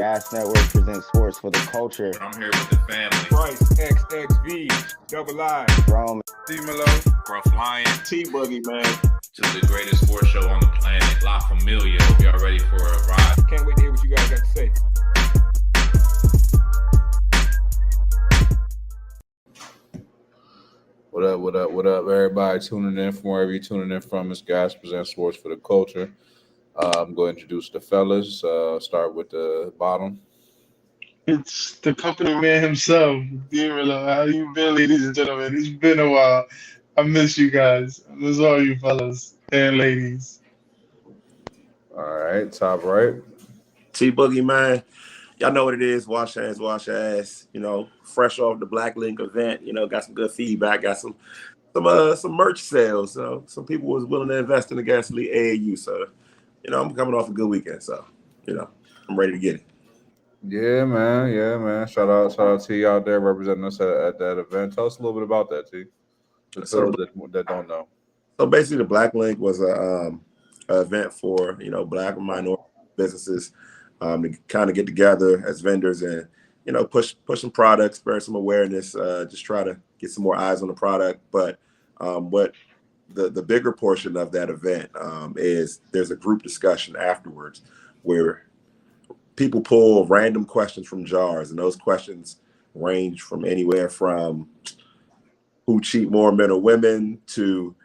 Gas Network presents sports for the culture. I'm here with the family. Price, XXV, Double I, Rome, D-Melo, Gruff Lion. T-Boogie, man. Just the greatest sports show on the planet. La Familia. Hope y'all ready for a ride. Can't wait to hear what you guys got to say. What up, everybody tuning in from wherever you're tuning in from. It's Gas Presents Sports for the Culture. I'm going to introduce the fellas. Start with the bottom. It's the company man himself, D-Melo. How you been, ladies and gentlemen? It's been a while. I miss you guys. I miss all you fellas and ladies. All right, top right. T-Boogie, man. Y'all know what it is. Wash hands, wash ass. You know, fresh off the Black Link event. You know, got some good feedback. Got some merch sales. So some people was willing to invest in the Gas Elite AAU. So, you know, I'm coming off a good weekend. So, you know, I'm ready to get it. Yeah, man. Shout out to you out there representing us at that event. Tell us a little bit about that, T. For those that don't know. So basically, the Black Link was a event for, you know, Black and minority businesses to kind of get together as vendors and, you know, push some products, spread some awareness, just try to get some more eyes on the product. But what the bigger portion of that event is there's a group discussion afterwards where people pull random questions from jars, and those questions range from anywhere from who cheat more, men or women, to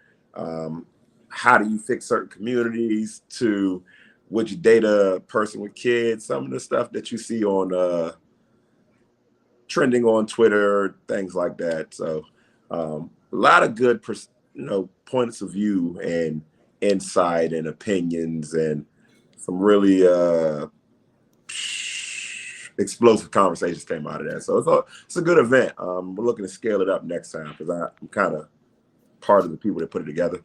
how do you fix certain communities, to would you date a person with kids, some of the stuff that you see on trending on Twitter, things like that. So a lot of good, points of view and insight and opinions, and some really explosive conversations came out of that. So it's a good event. We're looking to scale it up next time because I'm kind of part of the people that put it together.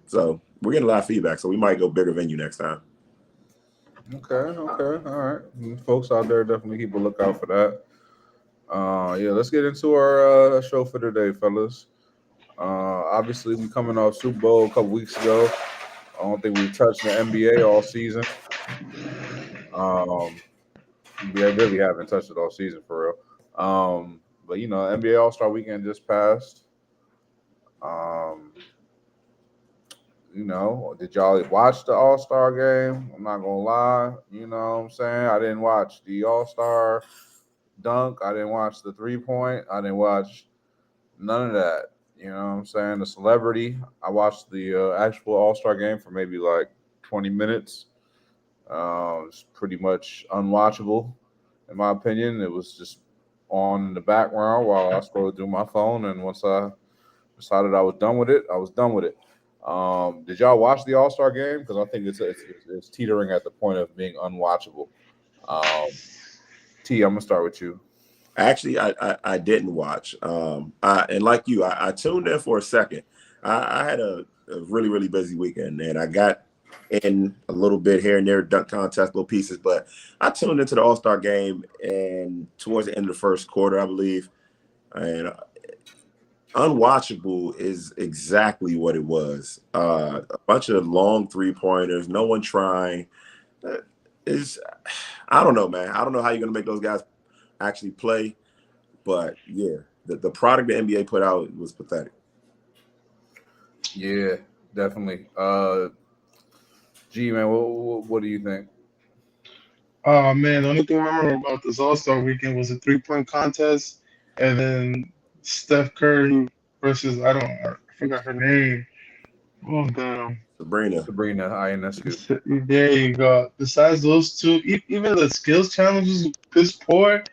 So we're getting a lot of feedback. So we might go bigger venue next time. Okay. All right. Folks out there, definitely keep a lookout for that. Let's get into our show for today, fellas. Obviously, we coming off Super Bowl a couple weeks ago. I don't think we've touched the NBA all season. We really haven't touched it all season for real. But you know, NBA All-Star Weekend just passed. You know, did y'all watch the All-Star game? I'm not gonna lie. You know what I'm saying? I didn't watch the All-Star dunk. I didn't watch the 3-point. I didn't watch none of that. You know what I'm saying? The celebrity. I watched the actual All-Star game for maybe like 20 minutes. It's pretty much unwatchable, in my opinion. It was just on in the background while I scrolled through my phone, and once I decided I was done with it, I was done with it. Did y'all watch the All-Star game? Because I think it's teetering at the point of being unwatchable. T, I'm gonna start with you. Actually, I didn't watch. And like you, I tuned in for a second. I had a really, really busy weekend, and I got in a little bit here and there, dunk contest, little pieces, but I tuned into the All-Star game and towards the end of the first quarter, I believe. And unwatchable is exactly what it was. A bunch of long 3-pointers, no one trying. I don't know, man. I don't know how you're going to make those guys actually play. But, yeah, the product the NBA put out was pathetic. Yeah, definitely. G, man, what do you think? Oh man, the only thing I remember about this All-Star weekend was a 3-point contest, and then Steph Curry versus I forgot her name. Oh damn. Sabrina Ionescu. There you go. Besides those two, even the skills challenge was piss poor,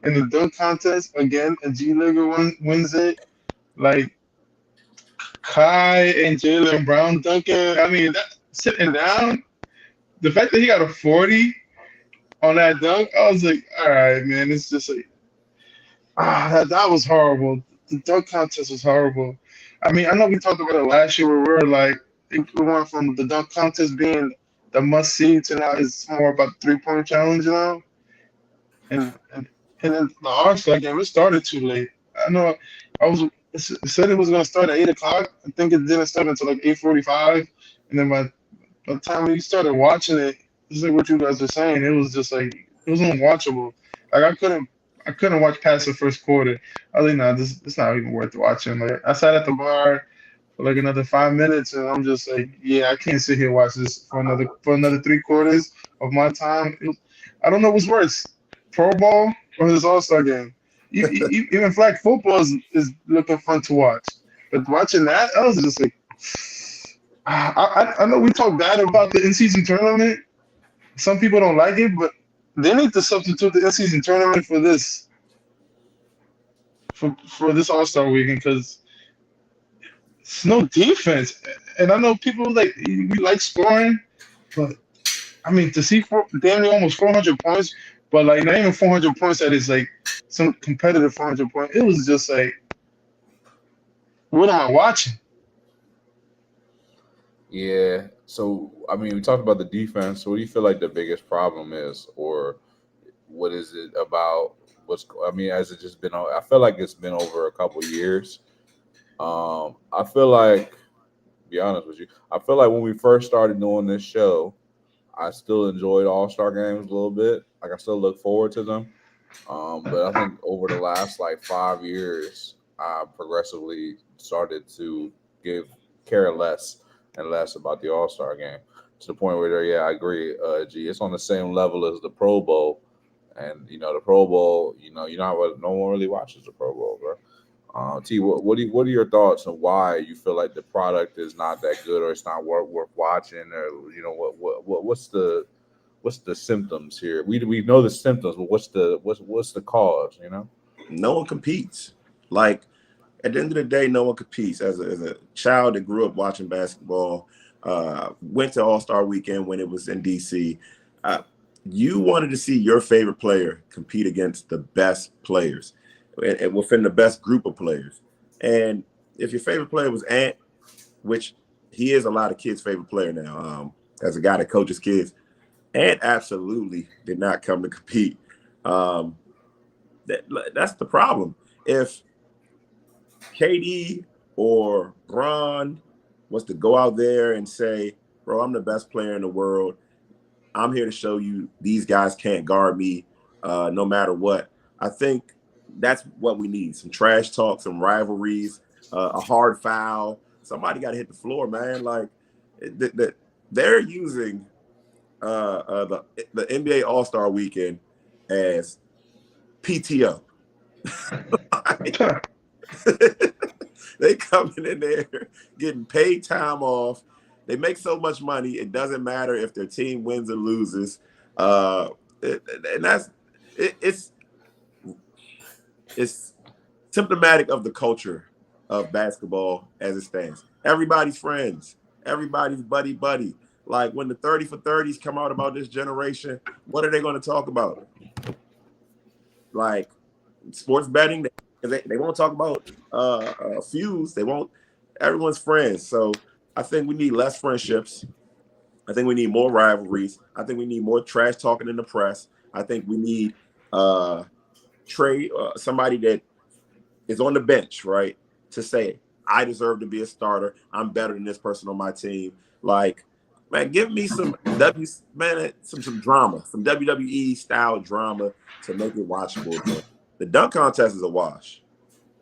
and the dunk contest again, a G-Leaguer wins it. Like Kai and Jaylen Brown dunking. I mean, that sitting down, the fact that he got a 40 on that dunk, I was like, all right, man, it's just like, that was horrible. The dunk contest was horrible. I mean, I know we talked about it last year where we were like, we went from the dunk contest being the must see to now it's more about the 3-point challenge now. And then the All-Star game, it started too late. I know it said it was going to start at 8 o'clock. I think it didn't start until like 8:45. And then by the time we started watching it, it's like what you guys are saying. It was just like It was unwatchable. Like I couldn't watch past the first quarter. I was like, nah, this it's not even worth watching. Like I sat at the bar for like another 5 minutes, and I'm just like, yeah, I can't sit here and watch this for another 3 quarters of my time. I don't know what's worse, Pro Bowl or this All Star game. Even flag football is looking fun to watch, but watching that, I was just like, I know we talk bad about the in-season tournament. Some people don't like it, but they need to substitute the in-season tournament for this for this All-Star weekend because it's no defense. And I know people we like scoring, but I mean to see damn near almost 400 points, but like not even 400 points that is like some competitive 400 points. It was just like, what am I watching? Yeah. So, I mean, we talked about the defense. So what do you feel like the biggest problem is, or what is it about? Has it just been? I feel like it's been over a couple years. I feel like, to be honest with you, I feel like when we first started doing this show, I still enjoyed All-Star games a little bit. Like I still look forward to them. But I think over the last 5 years, I progressively started to care less and less about the All-Star game to the point where, I agree. It's on the same level as the Pro Bowl, and the Pro Bowl, no one really watches the Pro Bowl, bro. T, what are your thoughts on why you feel like the product is not that good or it's not worth watching, or what's the symptoms here? We know the symptoms, but what's the cause? No one competes. Like at the end of the day, no one competes. As a child that grew up watching basketball, went to All-Star Weekend when it was in DC. You wanted to see your favorite player compete against the best players and within the best group of players. And if your favorite player was Ant, which he is a lot of kids' favorite player now, as a guy that coaches kids, Ant absolutely did not come to compete. That's the problem. If KD or Bron was to go out there and say, bro, I'm the best player in the world. I'm here to show you these guys can't guard me no matter what. I think that's what we need. Some trash talk, some rivalries, a hard foul. Somebody got to hit the floor, man. Like they're using the NBA All-Star Weekend as PTO. They coming in there getting paid time off. They make so much money, it doesn't matter if their team wins or loses. And it's symptomatic of the culture of basketball as it stands. Everybody's friends, everybody's buddy. Like when the 30 for 30s come out about this generation, what are they going to talk about? Like sports betting, they won't talk about feuds. They won't. Everyone's friends. So I think we need less friendships. I think we need more rivalries. I think we need more trash talking in the press. I think we need somebody that is on the bench, right, to say, I deserve to be a starter. I'm better than this person on my team. Like, man, give me some some drama, some WWE style drama to make it watchable. The dunk contest is a wash.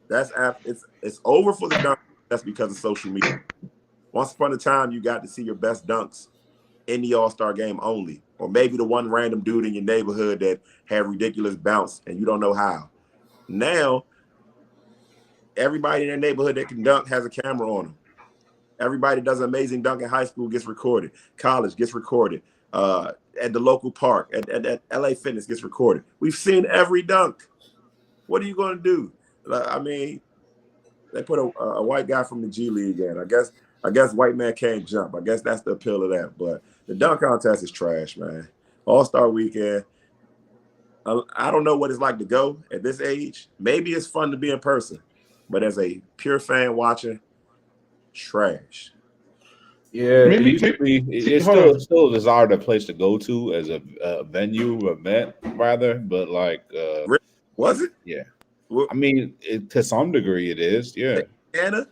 It's over for the dunk. That's because of social media. Once upon a time, you got to see your best dunks in the All-Star game only, or maybe the one random dude in your neighborhood that had ridiculous bounce and you don't know how. Now, everybody in their neighborhood that can dunk has a camera on them. Everybody that does an amazing dunk in high school gets recorded. College gets recorded. At the local park, at LA Fitness gets recorded. We've seen every dunk. What are you going to do? I mean, they put a white guy from the G League in. I guess white man can't jump. I guess that's the appeal of that. But the dunk contest is trash, man. All-Star Weekend. I don't know what it's like to go at this age. Maybe it's fun to be in person. But as a pure fan watching, trash. Yeah, it's still a desired place to go to as a venue, event, rather. But was it? Yeah. I mean, to some degree, it is. Yeah. Indiana?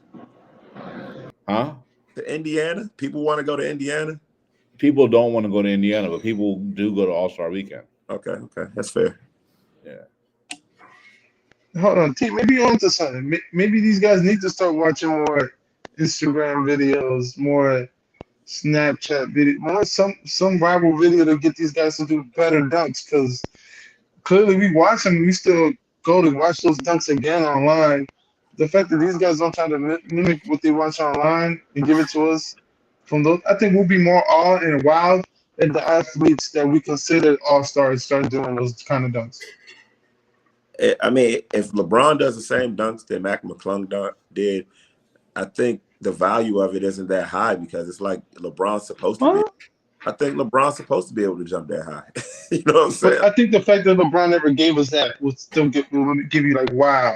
Huh? To Indiana? People want to go to Indiana? People don't want to go to Indiana, but people do go to All-Star Weekend. Okay, that's fair. Hold on, T. Maybe you're onto something. Maybe these guys need to start watching more Instagram videos, more Snapchat video, more some viral video to get these guys to do better dunks. Because clearly we watch them, we still go to watch those dunks again online. The fact that these guys don't try to mimic what they watch online and give it to us from those, I think we'll be more awed and wowed at the athletes that we consider all-stars start doing those kind of dunks. I mean, if LeBron does the same dunks that Mac McClung did, I think the value of it isn't that high because it's like LeBron's supposed to be. I think LeBron's supposed to be able to jump that high. You know what I'm saying? But I think the fact that LeBron never gave us that will still give you like, wow.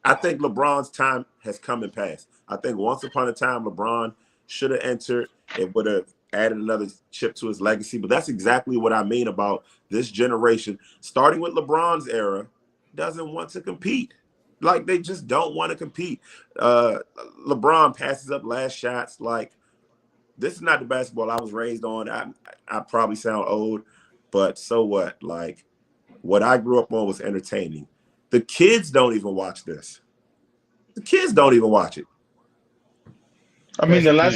I think LeBron's time has come and passed. I think once upon a time, LeBron should have entered. It would have added another chip to his legacy. But that's exactly what I mean about this generation, starting with LeBron's era, doesn't want to compete. Like, they just don't want to compete. LeBron passes up last shots. Like, this is not the basketball I was raised on. I probably sound old, but so what? Like, what I grew up on was entertaining. The kids don't even watch this. The kids don't even watch it. I mean, the last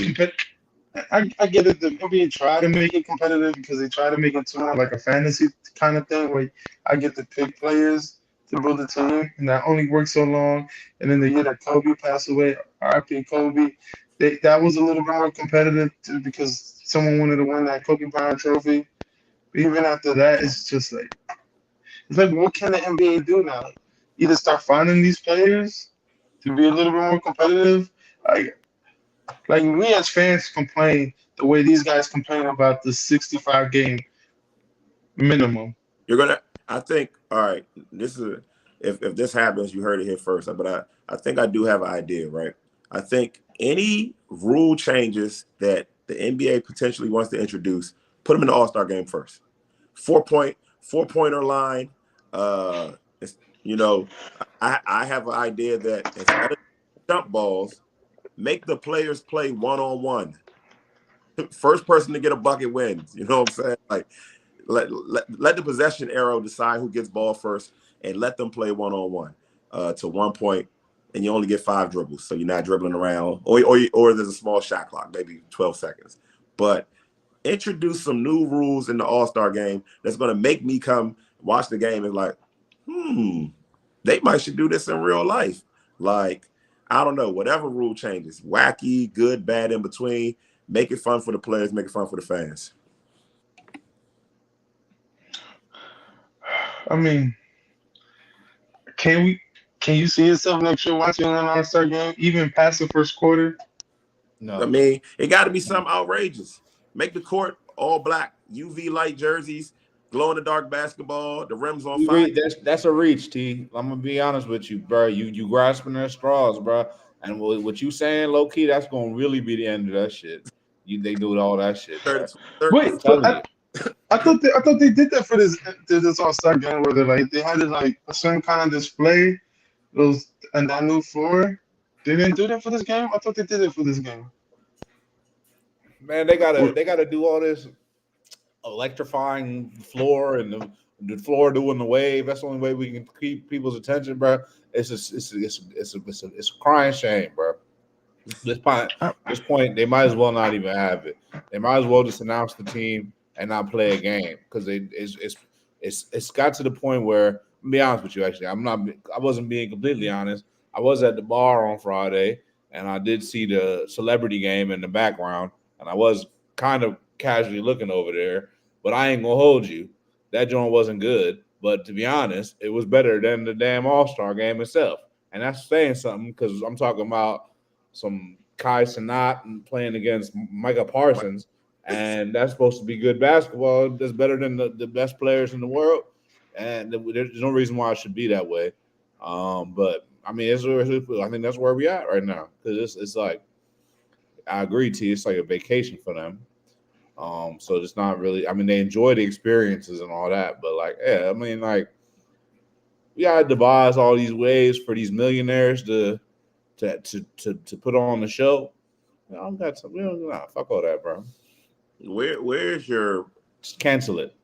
I get it. The NBA try to make it competitive because they try to make it more like a fantasy kind of thing where I get to pick players to build a team, and that only works so long. And then the year that Kobe passed away, RIP Kobe, that was a little bit more competitive too because someone wanted to win that Kobe Bryant trophy. But even after that, it's just like, what can the NBA do now? Either start finding these players to be a little bit more competitive. Like we as fans complain the way these guys complain about the 65 game minimum. I think, all right, this is if this happens, you heard it here first. But I think I do have an idea, right? I think any rule changes that the NBA potentially wants to introduce, put them in the All-Star game first. 4-pointer line. I have an idea that instead of jump balls, make the players play one-on-one. First person to get a bucket wins. You know what I'm saying? Like, let the possession arrow decide who gets ball first, and let them play one-on-one to 1 point, and you only get 5 dribbles, so you're not dribbling around, or there's a small shot clock, maybe 12 seconds. But introduce some new rules in the All-Star game that's going to make me come watch the game and like, they might should do this in real life. Like, I don't know, whatever rule changes, wacky, good, bad, in between, make it fun for the players, make it fun for the fans. I mean, can you see yourself next year watching an All-Star game, even past the first quarter? No. I mean, it got to be something outrageous. Make the court all black, UV light jerseys, glow in the dark basketball, the rims on fire. That's a reach, T. I'm gonna be honest with you, bro. You grasping their straws, bro. And what you saying, low key, that's gonna really be the end of that shit. They do all that shit. Wait, I thought they did that for this All-Star game where they had like a certain kind of display, and that new floor. They didn't do that for this game. I thought they did it for this game. Man, they gotta do all this electrifying floor and the floor doing the wave. That's the only way we can keep people's attention, bro. It's a crying shame, bro. This point, they might as well not even have it. They might as well just announce the team and not play a game because it's got to the point where, I'll be honest with you, actually, I wasn't being completely honest. I was at the bar on Friday and I did see the celebrity game in the background, and I was kind of casually looking over there, but I ain't gonna hold you. That joint wasn't good, but to be honest, it was better than the damn All-Star game itself. And that's saying something because I'm talking about some Kai Cenat playing against Micah Parsons, and that's supposed to be good basketball. That's better than the best players in the world, and there's no reason why it should be that way. But I mean, I think that's where we at right now because it's like, I agree, T. It's like a vacation for them. So it's not really. I mean, they enjoy the experiences and all that, but like, yeah, I mean, like, we gotta devise all these ways for these millionaires to put on the show. We don't fuck all that, bro. Where's your? Just cancel it.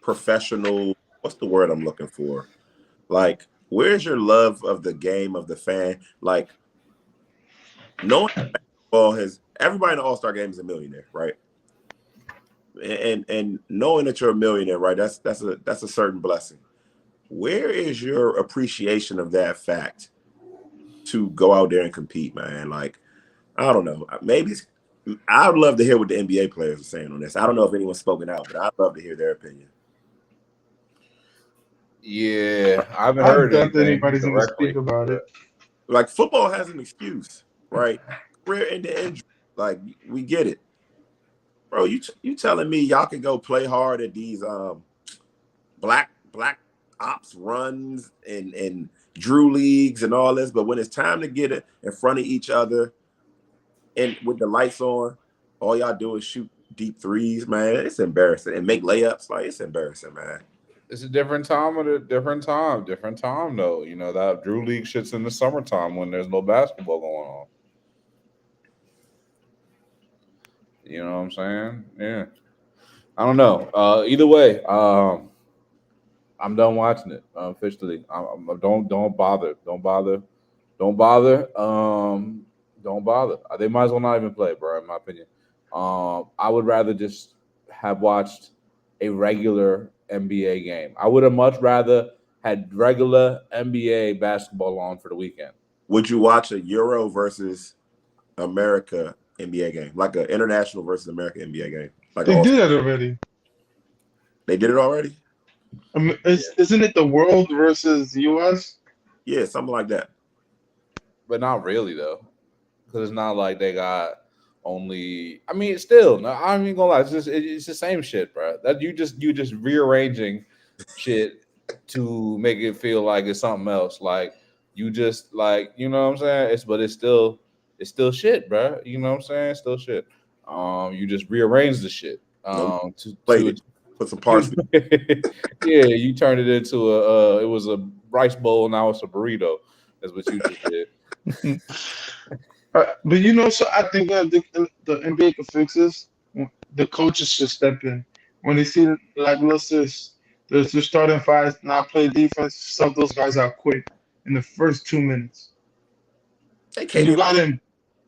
professional. What's the word I'm looking for? Like, where's your love of the game, of the fan? Like, knowing basketball has everybody in the All-Star game is a millionaire, right? And knowing that you're a millionaire, right? That's a certain blessing. Where is your appreciation of that fact to go out there and compete, man? Like, I don't know. Maybe I would love to hear what the NBA players are saying on this. I don't know if anyone's spoken out, but I'd love to hear their opinion. Yeah, I haven't I heard doubt that anything anybody's going to directly. speak about it. Like, football has an excuse, right? Career into injury. Like, we get it. Bro, you telling me y'all can go play hard at these black ops runs and Drew leagues and all this, but when it's time to get it in front of each other and with the lights on, all y'all do is shoot deep threes, man. It's embarrassing. And make layups. Like, it's embarrassing, man. It's a different time different time though. You know, that Drew League shit's in the summertime when there's no basketball going on. You know what I'm saying? Yeah. I don't know. Either way, I'm done watching it officially. Don't bother. They might as well not even play, bro. In my opinion, I would rather just have watched a regular NBA game. I would have much rather had regular NBA basketball on for the weekend. Would you watch a Euro versus America NBA game, like an international versus America NBA game? Like They did that already. They did it already? I mean, isn't it the world versus US? Yeah, something like that. But not really though, because it's not like they got only. I mean, still, no, I'm even gonna lie. It's the same shit, bro. That you just rearranging shit to make it feel like it's something else. Like you just like, you know what I'm saying? It's still shit, bro. You know what I'm saying? It's still shit. You just rearrange the shit. To put some parts. Yeah, you turned it into it was a rice bowl, now it's a burrito. That's what you just did. But you know, so I think that the NBA can fix this. The coaches should step in when they see like the starting five not play defense. Sub those guys out quick in the first 2 minutes. They can't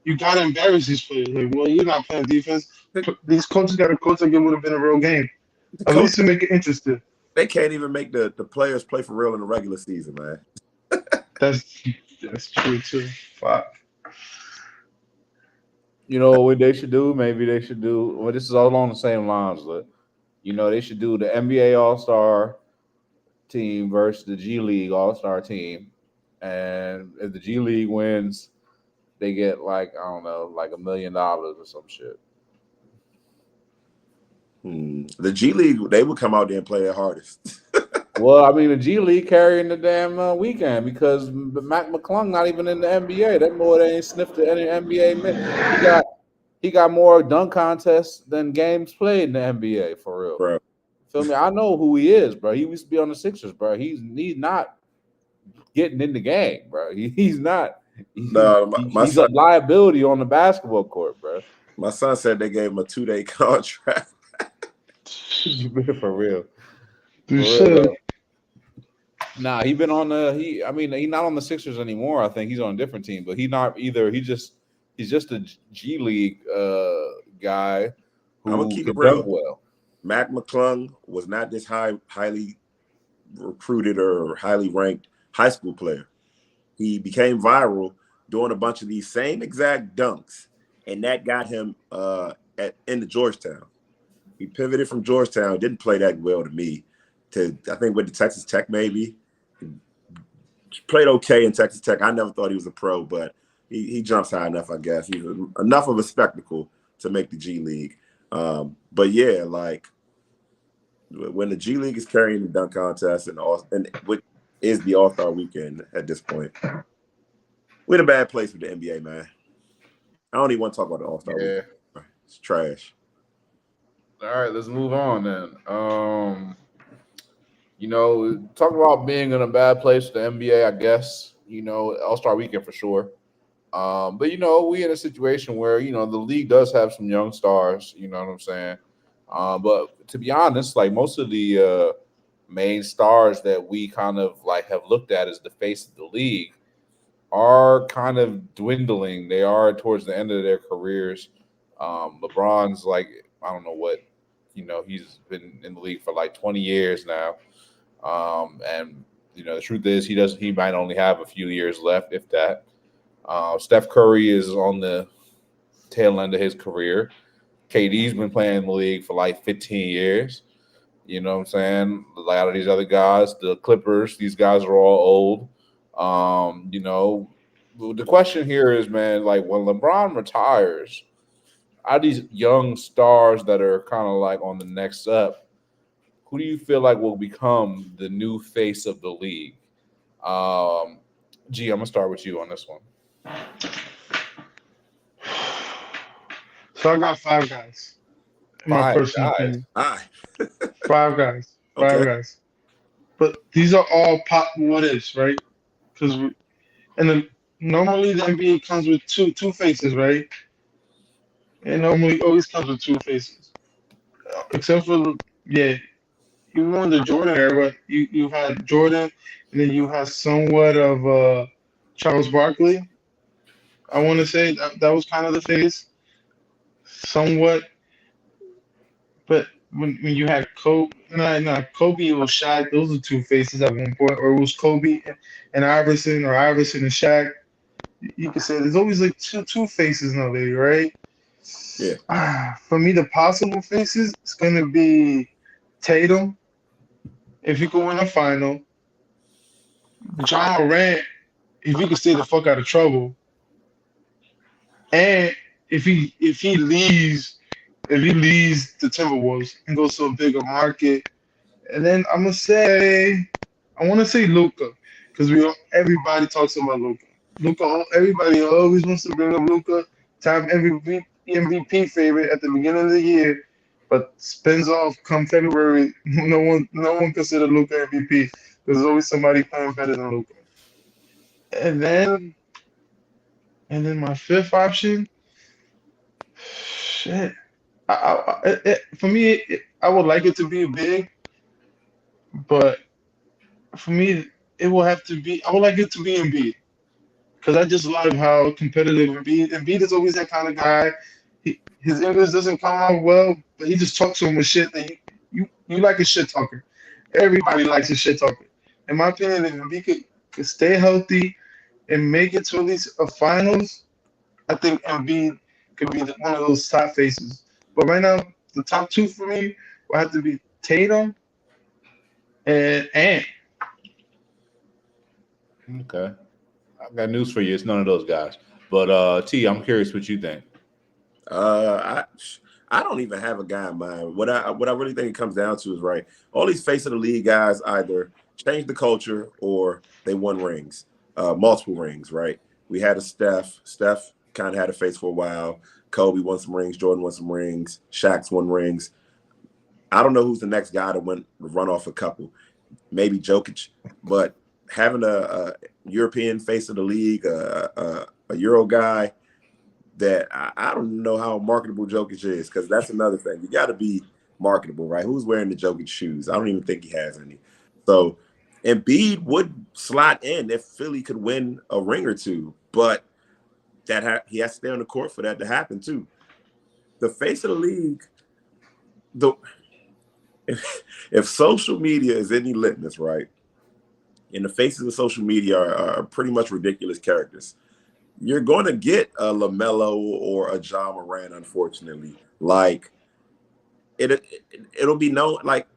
You gotta embarrass these players. Like, well, you're not playing defense. These coaches got to coach like it would have been a real game. At least to make it interesting. They can't even make the players play for real in the regular season, man. That's true too. Fuck. You know what they should do? Maybe they should do. Well, this is all along the same lines, but you know they should do the NBA All-Star team versus the G League All-Star team, and if the G League wins, they get like, I don't know, like $1 million or some shit. The G League, they would come out there and play their hardest. Well, I mean, the G League carrying the damn weekend because Mac McClung not even in the NBA. That boy ain't sniffed any NBA minutes. He got more dunk contests than games played in the NBA for real. Bro. Feel me? I know who he is, bro. He used to be on the Sixers, bro. He's not getting in the game, bro. He's not. He's a liability on the basketball court, bro. My son said they gave him a 2-day contract. For real. Sure. Nah, he been on the he's not on the Sixers anymore. I think he's on a different team, but he's not either. He's just a G League guy who I'm gonna keep can it real. dunk well. Mac McClung was not this highly recruited or highly ranked high school player. He became viral doing a bunch of these same exact dunks, and that got him into Georgetown. He pivoted from Georgetown, didn't play that well to me. I think with the Texas Tech maybe. Played okay in Texas Tech. I never thought he was a pro, but he jumps high enough, I guess. He's enough of a spectacle to make the G League. But yeah, like when the G League is carrying the dunk contest and what is the All-Star weekend at this point, we're in a bad place with the NBA, man. I don't even want to talk about the All-Star weekend. It's trash. All right, let's move on then. You know, talk about being in a bad place with the NBA, I guess. You know, All-Star weekend for sure. But, you know, we in a situation where, you know, the league does have some young stars, you know what I'm saying? But to be honest, like most of the main stars that we kind of like have looked at as the face of the league are kind of dwindling. They are towards the end of their careers. LeBron's like, I don't know what, he's been in the league for like 20 years now. And the truth is he might only have a few years left, if that. Steph Curry is on the tail end of his career. KD's been playing in the league for like 15 years. You know what I'm saying? A lot of these other guys, the Clippers, these guys are all old. The question here is, man, like when LeBron retires, are these young stars that are kind of like on the next up, who do you feel like will become the new face of the league? G, I'm gonna start with you on this one. So I got 5 guys. In my 5 personal guys? opinion. Ah, 5 guys. 5 Okay. guys. But these are all pop what ifs, right? Because normally the NBA comes with two faces, right? It normally always comes with 2 faces. Except for even in the Jordan era, you had Jordan and then you had somewhat of Charles Barkley. I want to say that was kind of the face. Somewhat. But when you had Kobe, Kobe or Shaq, those are 2 faces at one point, or it was Kobe and Iverson, or Iverson and Shaq. You could say there's always like two faces in the league, right? Yeah. For me, the possible faces it's gonna be Tatum, if he could win a final. John Morant, if he could stay the fuck out of trouble, and if he leaves. If he leaves the Timberwolves and goes to a bigger market, and then I want to say Luka, because everybody talks about Luka. Everybody always wants to bring up Luka, time MVP favorite at the beginning of the year, but spins off come February. No one considered Luka MVP. There's always somebody playing better than Luka. And then my 5th option, shit. For me, I would like it to be big, but for me, it will have to be. I would like it to be Embiid, because I just love how competitive Embiid is always that kind of guy. His English doesn't come out well, but he just talks so much shit that you like a shit talker. Everybody likes a shit talker. In my opinion, if Embiid could stay healthy and make it to at least a finals, I think Embiid could be one of those top faces. But right now, the top 2 for me will have to be Tatum and Ant. Okay. I've got news for you. It's none of those guys. But T, I'm curious what you think. I don't even have a guy in mind. What I really think it comes down to is, right, all these face of the league guys either changed the culture or they won rings, multiple rings, right? We had a Steph. Steph kind of had a face for a while. Kobe won some rings. Jordan won some rings. Shaq's won rings. I don't know who's the next guy to run off a couple. Maybe Jokic. But having a European face of the league, a Euro guy, that I don't know how marketable Jokic is, because that's another thing. You got to be marketable, right? Who's wearing the Jokic shoes? I don't even think he has any. So Embiid would slot in if Philly could win a ring or 2, but he has to stay on the court for that to happen too. The face of the league, if social media is any litmus, right, and the faces of social media are pretty much ridiculous characters, you're going to get a LaMelo or a Ja Morant, unfortunately. Like, it'll be known, like,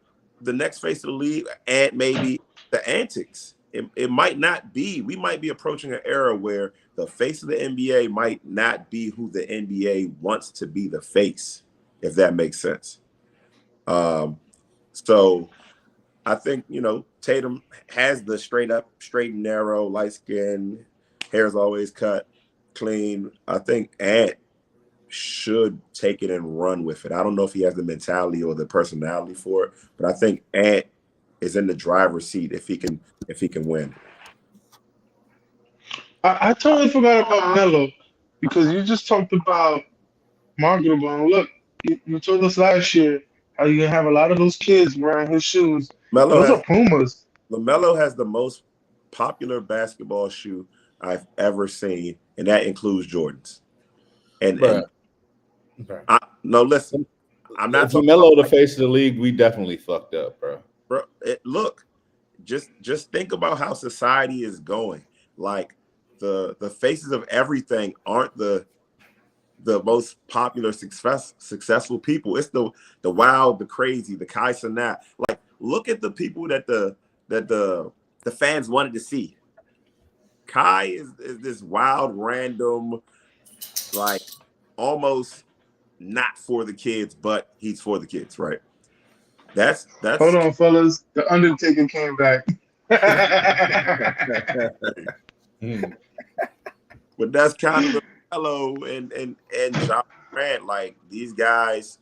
the next face of the league, and maybe the antics. It might not be. We might be approaching an era where the face of the NBA might not be who the NBA wants to be the face, if that makes sense. So I think, Tatum has the straight and narrow, light skin, hair's always cut clean. I think Ant should take it and run with it. I don't know if he has the mentality or the personality for it, but I think Ant is in the driver's seat if he can win. I totally forgot about Melo, because you just talked about marketable. And look, you told us last year how you gonna have a lot of those kids wearing his shoes. Melo Those has, are Pumas. LaMelo has the most popular basketball shoe I've ever seen, and that includes Jordans. And no, listen, I'm not If talking Melo about the face of the league, we definitely fucked up, bro. bro. Look, just think about how society is going. Like the faces of everything aren't the most popular successful people. It's the wild, the crazy, the Kai Cenat. Like, look at the people that the fans wanted to see. Kai is this wild, random, like almost not for the kids, but he's for the kids, right? That's Hold on, fellas. The Undertaker came back. But that's kind of LaMelo and Ja Morant. Like, these guys,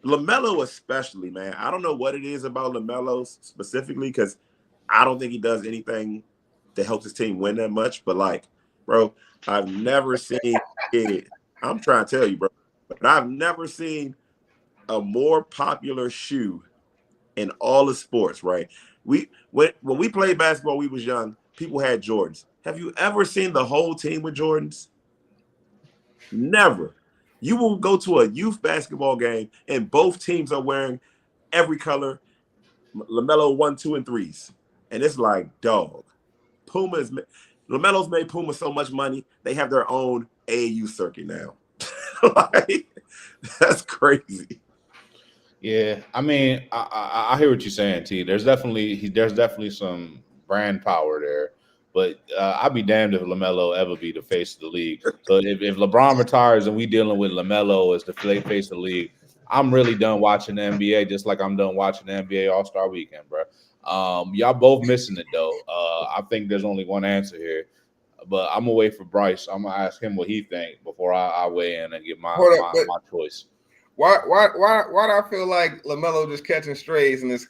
LaMelo especially, man. I don't know what it is about LaMelo specifically, because I don't think he does anything that helps his team win that much. But, like, bro, I've never seen it. I'm trying to tell you, bro, but I've never seen a more popular shoe in all of sports, right? When we played basketball, we was young, people had Jordans. Have you ever seen the whole team with Jordans? Never. You will go to a youth basketball game and both teams are wearing every color, LaMelo 1, 2, and 3s. And it's like, dog, LaMelo's made Puma so much money, they have their own AAU circuit now. Like, that's crazy. Yeah, I mean, I hear what you're saying, T. There's definitely some brand power there, but I'd be damned if LaMelo ever be the face of the league. So if LeBron retires and we dealing with LaMelo as the face of the league, I'm really done watching the NBA, just like I'm done watching the NBA All-Star Weekend, bro. Y'all both missing it though. I think there's only one answer here, but I'm gonna wait for Bryce. I'm gonna ask him what he think before I weigh in and give my choice. Why do I feel like LaMelo just catching strays in this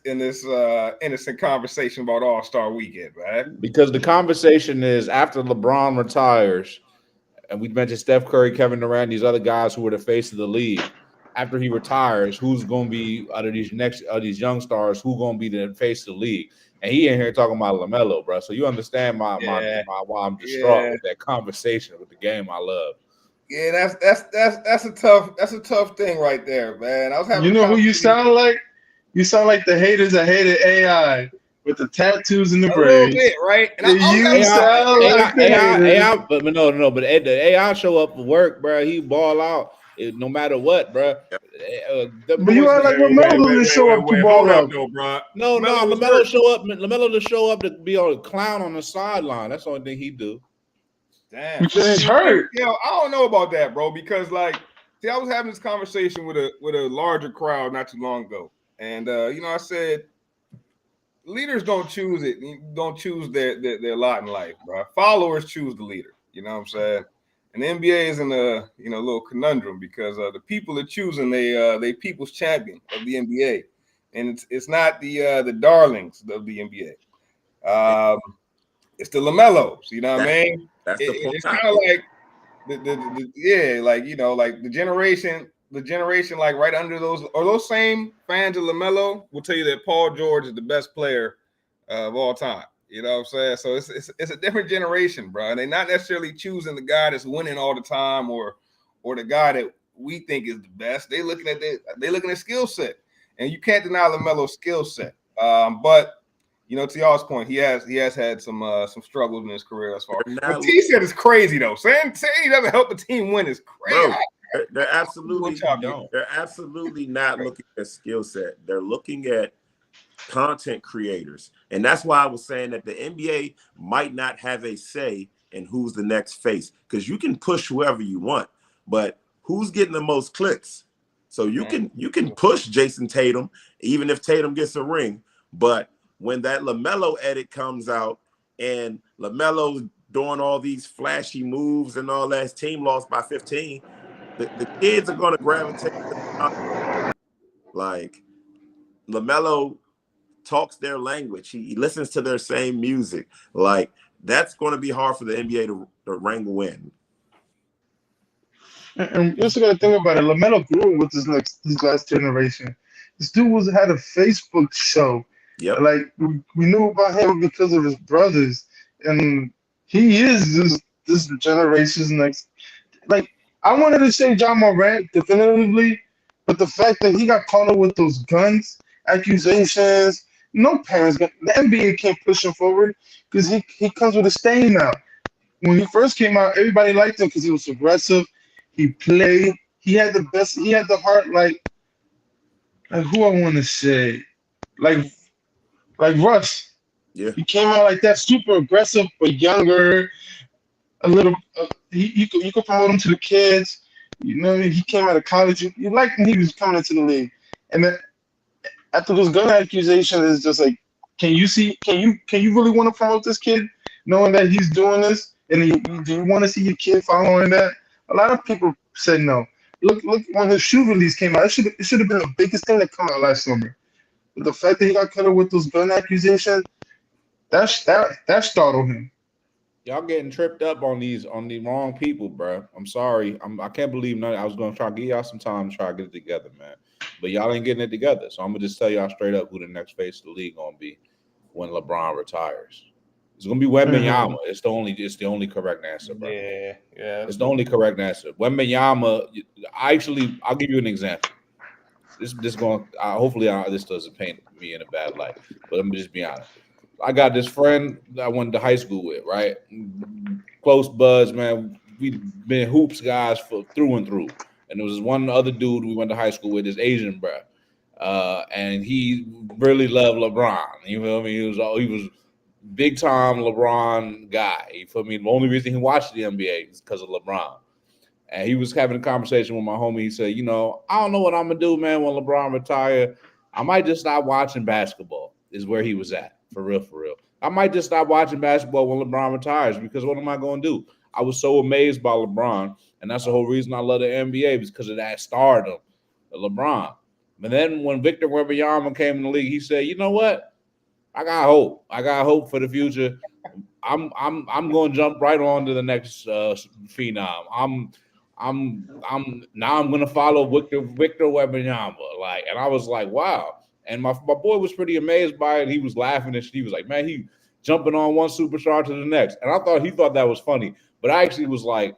innocent conversation about All-Star Weekend, man? Because the conversation is after LeBron retires, and we mentioned Steph Curry, Kevin Durant, these other guys who were the face of the league. After he retires, who's going to be out of these young stars? Who's going to be the face of the league? And he in here talking about LaMelo, bro. So you understand why I'm distraught with that conversation with the game I love. Yeah, that's a tough thing right there, man. I was having. You know who you sound like? You sound like the haters that hated AI with the tattoos and the braids. A little bit, right? And but the AI show up for work, bro. He ball out no matter what, bro. But you act like LaMelo didn't show up to ball out. No, LaMelo show up. LaMelo just show up to be on a clown on the sideline. That's the only thing he do. Damn, because he's hurt. I don't know about that, bro. Because I was having this conversation with a larger crowd not too long ago, and I said leaders don't choose it. Don't choose their lot in life, bro. Followers choose the leader. You know what I'm saying? And the NBA is in a little conundrum because the people are choosing they people's champion of the NBA, and it's not the darlings of the NBA. It's the LaMelos. You know what I mean? That's the point. It's kind of like like the generation like right under those same fans of LaMelo will tell you that Paul George is the best player of all time. You know what I'm saying? So it's a different generation, bro. And they're not necessarily choosing the guy that's winning all the time or the guy that we think is the best. They're looking at skill set, and you can't deny LaMelo's skill set. But to y'all's point, he has had some struggles in his career thus far. But T said it's crazy though. Saying he doesn't help the team win is crazy. Bro, they're absolutely not looking at skill set. They're looking at content creators, and that's why I was saying that the NBA might not have a say in who's the next face, because you can push whoever you want, but who's getting the most clicks? So you can push Jason Tatum even if Tatum gets a ring, but when that LaMelo edit comes out and LaMelo's doing all these flashy moves and all that, his team lost by 15, the kids are going to gravitate to the like LaMelo talks their language. He listens to their same music. Like, that's going to be hard for the NBA to wrangle in. And you also got to think about it. LaMelo grew with this last generation. This dude had a Facebook show. Yep. Like we knew about him because of his brothers, and he is this generation's next. Like I wanted to say John Morant definitively, but the fact that he got caught up with those guns, accusations, no parents, the NBA can't push him forward because he comes with a stain now. When he first came out, everybody liked him because he was aggressive. He played. He had the best. He had the heart like who I want to say, like Russ. Yeah. He came out like that, super aggressive but younger. A little. You could promote him to the kids. You know, he came out of college. You liked when he was coming into the league, and then after those gun accusations, it's just like, can you really want to promote this kid, knowing that he's doing this, and do you want to see your kid following that? A lot of people said no. Look when his shoe release came out. It should have been the biggest thing that came out last summer. But the fact that he got caught up with those gun accusations, that startled him. Y'all getting tripped up on the wrong people, bro. I'm sorry. I can't believe none. I was gonna try to give y'all some time to try to get it together, man. But y'all ain't getting it together. So I'm gonna just tell y'all straight up who the next face of the league gonna be when LeBron retires. It's gonna be Wembanyama. It's the only correct answer, bro. Yeah. It's the only correct answer. Wembanyama. I'll give you an example. This going. Hopefully, this doesn't paint me in a bad light. But let me just be honest. I got this friend that I went to high school with, right? Close buds, man. We've been hoops guys for through and through. And there was one other dude we went to high school with, this Asian bro. And he really loved LeBron. You feel me? He was big time LeBron guy. You feel me? The only reason he watched the NBA is because of LeBron. And he was having a conversation with my homie. He said, I don't know what I'm gonna do, man, when LeBron retire. I might just stop watching basketball, is where he was at. For real. I might just stop watching basketball when LeBron retires because what am I going to do? I was so amazed by LeBron, and that's the whole reason I love the NBA because of that stardom of LeBron. But then when Victor Wembanyama came in the league, he said, "You know what? I got hope. I got hope for the future. I'm going to jump right on to the next phenom. I'm going to follow Victor Wembanyama." And I was like, wow. And my boy was pretty amazed by it. He was laughing and he was like, man, he jumping on one superstar to the next. And he thought that was funny. But I actually was like,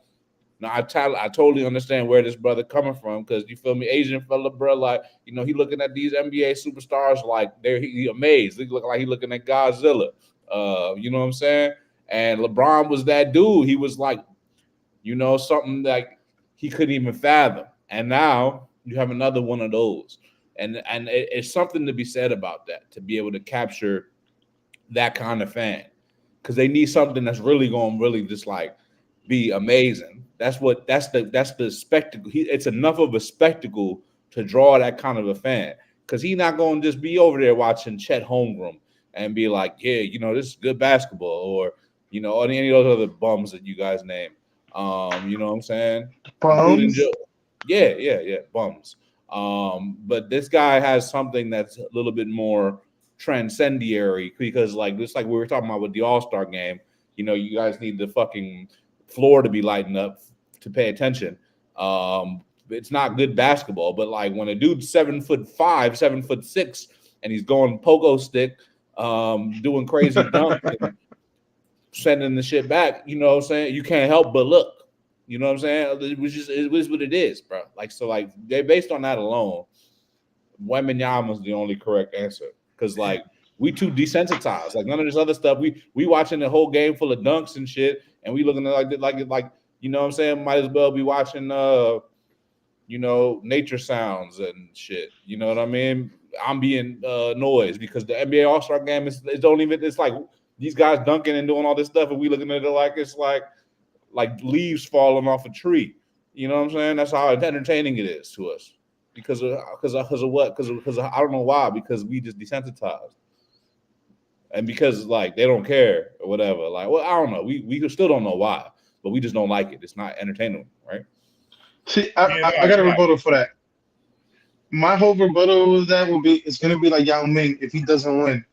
no, I totally understand where this brother coming from because you feel me, Asian fella, bro. He looking at these NBA superstars like he amazed. He look like he looking at Godzilla. You know what I'm saying? And LeBron was that dude. He was like, something like he couldn't even fathom. And now you have another one of those. And it's something to be said about that, to be able to capture that kind of fan. Because they need something that's really going to really just be amazing. That's the spectacle. It's enough of a spectacle to draw that kind of a fan. Because he's not going to just be over there watching Chet Holmgren and be like, yeah, this is good basketball. Or, any of those other bums that you guys name. You know what I'm saying? Bums? Yeah, bums. But this guy has something that's a little bit more transcendiary because just like we were talking about with the All-Star game, you guys need the fucking floor to be lighting up to pay attention. It's not good basketball, but when a dude's 7'5", 7'6", and he's going pogo stick, doing crazy dunks and sending the shit back, you know what I'm saying? You can't help but look. You know what I'm saying? It was what it is, bro. They based on that alone, Wembanyama is the only correct answer. Because we too desensitized. None of this other stuff. We watching the whole game full of dunks and shit, and we looking at like you know what I'm saying? Might as well be watching nature sounds and shit. You know what I mean? Ambient noise because the NBA All-Star game it's like these guys dunking and doing all this stuff, and we looking at it like it's like leaves falling off a tree. You know what I'm saying? That's how entertaining it is to us. Because of what? Because I don't know why. Because we just desensitized. And because they don't care or whatever. I don't know. We still don't know why. But we just don't like it. It's not entertaining, right? See, I got a rebuttal for that. My whole rebuttal with that will be it's gonna be like Yao Ming if he doesn't win.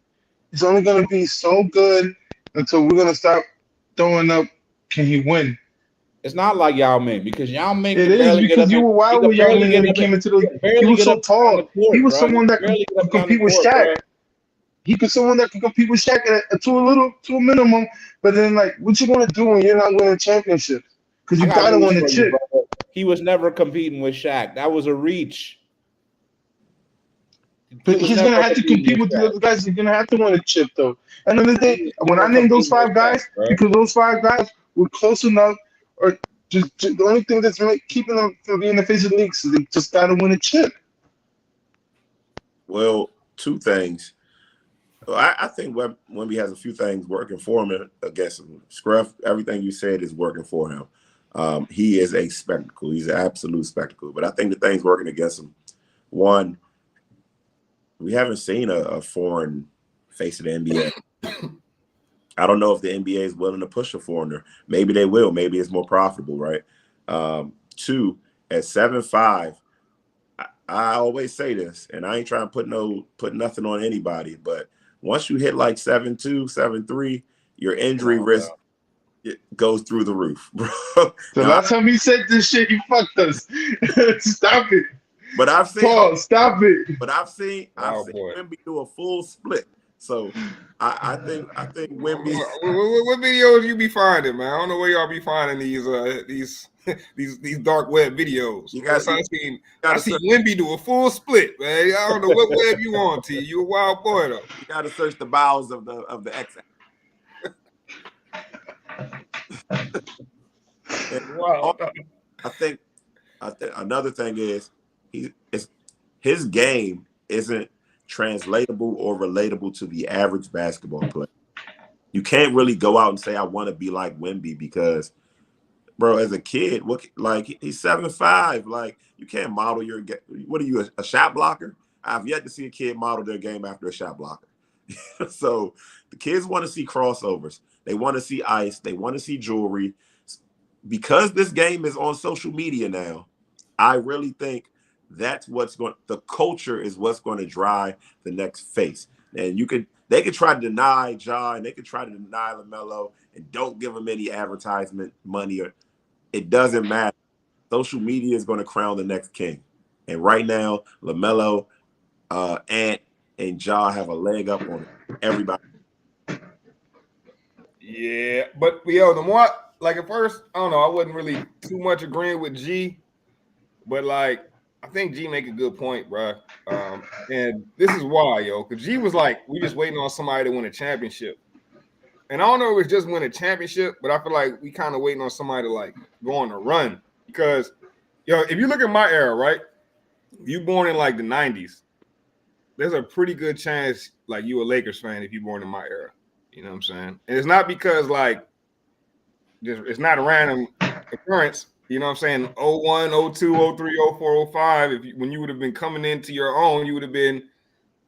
It's only gonna be so good until we're gonna stop throwing up. Can he win? It's not like Yao Ming because Yao Ming It could is barely get because up. you were wild with Yao Ming when he came into the. He was so tall. He was someone that could compete with Shaq. He could someone that could compete with Shaq to a minimum. But then, like, what you gonna do when you're not winning championships? Because you gotta win the chip. He was never competing with Shaq. That was a reach. But he's gonna have to compete with the other guys. He's gonna have to win a chip, though. End of the day, when I named those 5 guys, because those 5 guys were close enough, or just the only thing that's keeping them from being the face of the league, so they just gotta win a chip. Well, 2 things. I think Wemby has a few things working for him against him. Scruff, everything you said is working for him. He is a spectacle. He's an absolute spectacle. But I think the things working against him, one, we haven't seen a foreign face of the NBA. I don't know if the NBA is willing to push a foreigner. Maybe they will. Maybe it's more profitable, right? 2, at 7'5", I always say this, and I ain't trying to put nothing on anybody, but once you hit like 7'2", 7'3", your injury risk it goes through the roof, bro. The last time he said this shit, he fucked us. Stop it. But I've seen Paul, stop it. But I've seen Wemby do a full split. So I think Wemby. What videos you be finding, man? I don't know where y'all be finding these dark web videos. I see Wemby do a full split, man. I don't know what web you on, T. You a wild boy though. You got to search the bowels of the X. Wow. I think another thing is his game isn't translatable or relatable to the average basketball player. You can't really go out and say I want to be like Wemby because, bro, as a kid, he's 7'5". Like, you can't model your game. What are you, a shot blocker? I've yet to see a kid model their game after a shot blocker. So the kids want to see crossovers. They want to see ice. They want to see jewelry. Because this game is on social media now, I really think that's the culture is what's going to drive the next face. And they could try to deny Ja and they could try to deny LaMelo and don't give them any advertisement money. It doesn't matter. Social media is going to crown the next king. And right now, LaMelo, Ant, and Ja have a leg up on everybody. Yeah, but the more at first, I don't know, I wasn't really too much agreeing with G, but like I think G make a good point, bro. And this is why, because G was like, we just waiting on somebody to win a championship. And I don't know if it's just win a championship, but I feel like we kind of waiting on somebody to like go on a run. Because, if you look at my era, right? You born in like the 90s, there's a pretty good chance like you a Lakers fan if you born in my era. You know what I'm saying? And it's not because like it's not a random occurrence. You know what I'm saying? 01, 02, 03, 04, 05. When you would have been coming into your own, you would have been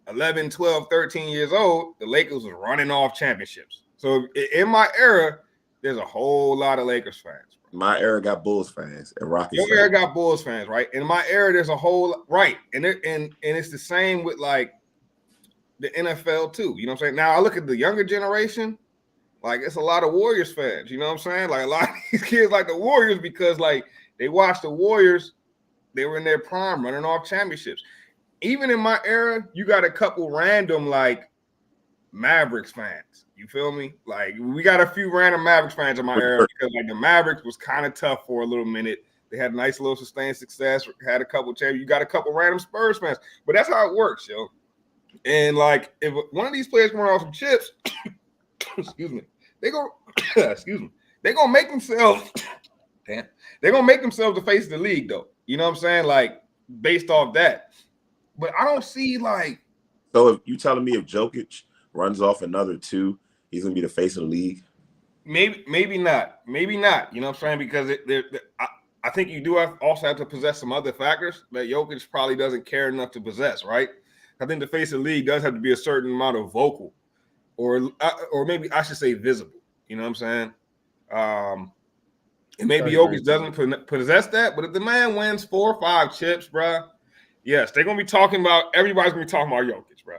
11, 12, 13 years old. The Lakers was running off championships. So in my era, there's a whole lot of Lakers fans. My era got Bulls fans and Rockets. Your era got Bulls fans, right? In my era, there's a whole right, and it's the same with like the NFL too. You know what I'm saying? Now I look at the younger generation, like it's a lot of Warriors fans. You know what I'm saying? Like a lot of these kids like the Warriors because like they watched the Warriors, they were in their prime, running off championships. Even in my era, you got a couple random like Mavericks fans. You feel me? Like we got a few random Mavericks fans in my era because like the Mavericks was kind of tough for a little minute. They had a nice little sustained success, had a couple champions. You got a couple random Spurs fans, but that's how it works, yo. And like if one of these players going off some chips, excuse me, they're gonna make themselves they're gonna make themselves the face of the league, though. You know what I'm saying? Like based off that. But I don't see like. So if you telling me if Jokic runs off another 2, he's gonna be the face of the league? Maybe not. You know what I'm saying? Because I think you do also have to possess some other factors that Jokic probably doesn't care enough to possess, right? I think the face of the league does have to be a certain amount of vocal, or maybe I should say visible. You know what I'm saying? And maybe Jokic doesn't possess that, but if the man wins 4 or 5 chips, bro, yes, they're gonna be talking about. Everybody's gonna be talking about Jokic, bro.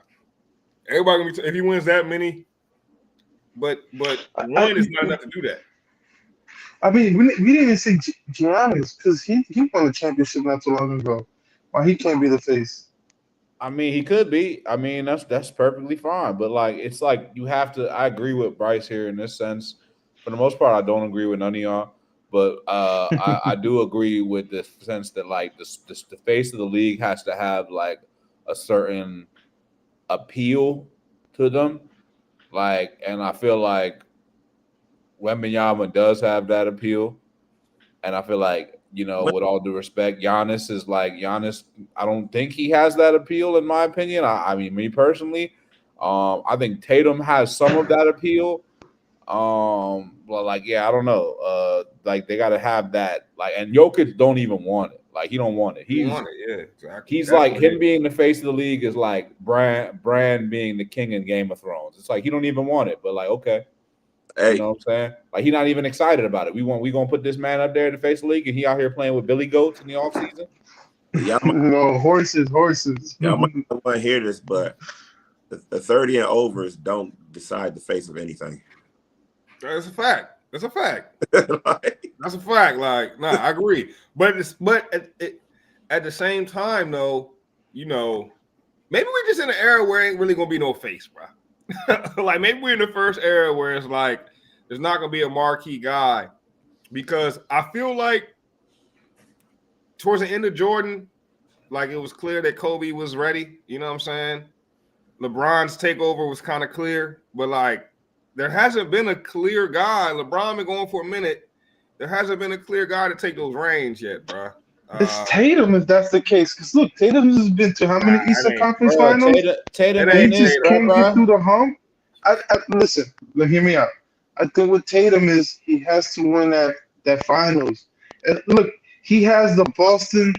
Everybody gonna be if he wins that many, but one is not enough to do that. I mean, we didn't even say Giannis because he won a championship not too long ago. Why he can't be the face? I mean, he could be. I mean, that's perfectly fine. But like, it's like you have to. I agree with Bryce here in this sense. For the most part, I don't agree with none of y'all. But I do agree with the sense that like the face of the league has to have like a certain appeal to them. Like, and I feel like Wembanyama does have that appeal. And I feel like, you know, with all due respect, Giannis is like Giannis. I don't think he has that appeal, in my opinion. I mean, me personally, I think Tatum has some of that appeal. Well, like, yeah, I don't know. Like they got to have that. Like, and Jokic don't even want it. Like, he don't want it. He won it, yeah, exactly. He's That's like what it him is. being the face of the league is like Bran being the king in Game of Thrones. It's like he don't even want it, but like, okay. Hey, You know what I'm saying? Like he's not even excited about it. We gonna put this man up there to face the league, and he out here playing with Billy Goats in the offseason. y'all might, No, horses. y'all might not want to hear this, but the 30 and overs don't decide the face of anything. That's a fact. That's a fact. Like, That's a fact. Like, nah, I agree. But at the same time, though, you know, maybe we're just in an era where ain't really gonna be no face, bro. Like maybe we're in the first era where it's like there's not gonna be a marquee guy, because I feel like towards the end of Jordan, like it was clear that Kobe was ready. You know what I'm saying? LeBron's takeover was kind of clear, but like there hasn't been a clear guy. LeBron been going for a minute. There hasn't been a clear guy to take those reins yet, bro. It's Tatum if that's the case. Because look, Tatum has been to how many Eastern Conference Finals? Tatum It He ain't just Tatum, can't get through the hump. Listen, look, hear me out. I think with Tatum is he has to win that finals. And look, he has the Boston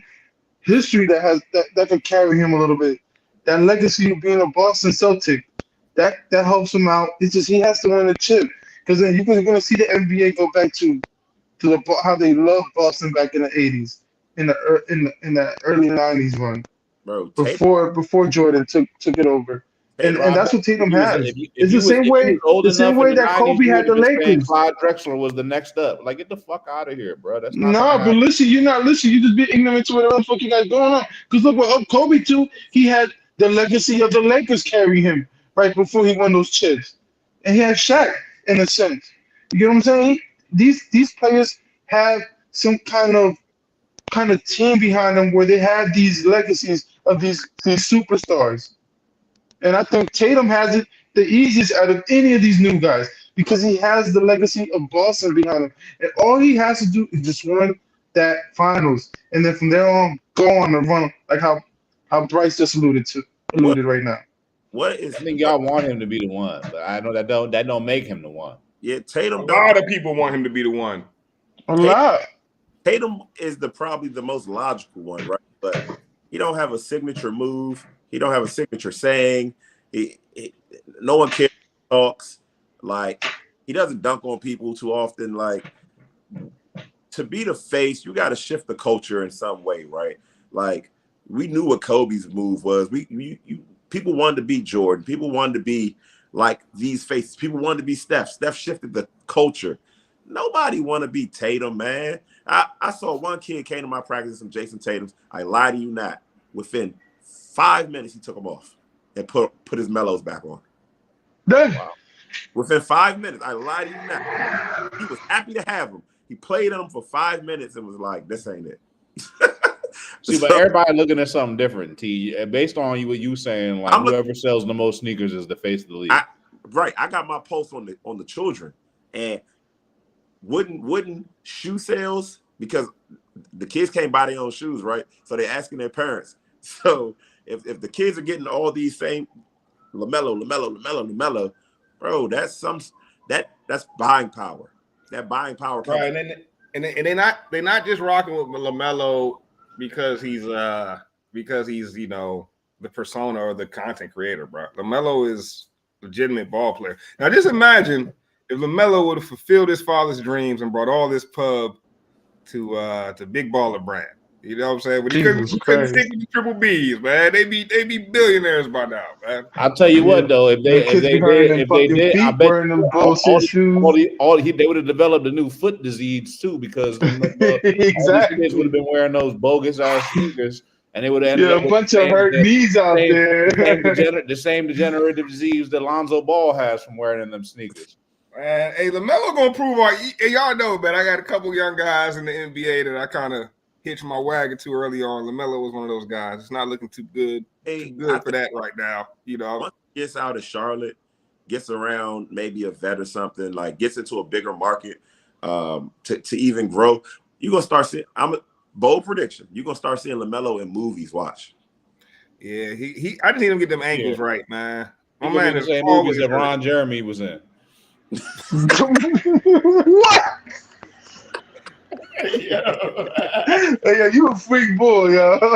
history that can carry him a little bit. That legacy of being a Boston Celtic, that helps him out. It's just he has to win the chip. Because then you're gonna see the NBA go back to how they loved Boston back in the 80s, in the early 90s run. bro, Tatum, Before Jordan took it over. And Tatum, that's what Tatum has. If It's you the same way that Kobe had the Lakers. Clyde Drexler was the next up. Like, get the fuck out of here, bro. That's not No, gonna but happen. listen, you're not listening. You just be ignorant to whatever the fuck you got going on. Because look, what Kobe too, he had the legacy of the Lakers carry him right before he won those chips, and he had Shaq in a sense. You get what I'm saying? These players have some kind of team behind them where they have these legacies of these superstars. And I think Tatum has it the easiest out of any of these new guys because he has the legacy of Boston behind him. And all he has to do is just win that finals. And then from there on, go on and run like how Bryce just alluded right now. what is? I think y'all want him to be the one, but I know that don't make him the one. Yeah, A Tatum. lot of people want him to be the one. A lot. Tatum is probably the most logical one, right? But he don't have a signature move. He don't have a signature saying. No one cares. Talks like he doesn't dunk on people too often. Like, to be the face, you got to shift the culture in some way, right? Like, we knew what Kobe's move was. People wanted to be Jordan. People wanted to be like these faces. People wanted to be Steph. Steph shifted the culture. Nobody want to be Tatum, man. I saw one kid came to my practice, some Jason Tatum's. I lie to you not. Within 5 minutes, he took them off and put his mellows back on. Wow. Within 5 minutes, I lie to you not. He was happy to have him. He played them for 5 minutes and was like, "This ain't it." See, but everybody looking at something different. T, based on what you saying, like whoever sells the most sneakers is the face of the league. Right. I got my post on the children, and wouldn't shoe sales, because the kids can't buy their own shoes, right? So they're asking their parents. So if the kids are getting all these same LaMelo, bro, that's buying power. That buying power comes. Right, and they're not just rocking with LaMelo because he's you know the persona or the content creator, bro. LaMelo is a legitimate ball player. Now just imagine if LaMelo would have fulfilled his father's dreams and brought all this pub to Big Baller Brand. You know what I'm saying? But he couldn't stick with the triple B's, man. They be billionaires by now, man. I'll tell you what though, if they did, I bet wearing them bullshit shoes. They would have developed a new foot disease too, because exactly. All these kids would have been wearing those bogus ass sneakers, and they would have ended up a bunch of hurt knees out there. The same degenerative disease that Lonzo Ball has from wearing them sneakers. Man, hey, LaMelo gonna prove y'all know, man. I got a couple young guys in the NBA that I kind of hitched my wagon to early on. LaMelo was one of those guys. It's not looking too good. For that right now. You know, once he gets out of Charlotte, gets around maybe a vet or something, like gets into a bigger market, to even grow, you're gonna start seeing. I'm a bold prediction. You're gonna start seeing LaMelo in movies. Watch. Yeah, I just need him to get them ankles right, man. My man is is the same movies that Ron Jeremy was in. What? Yo, you a freak boy, yo. Yo,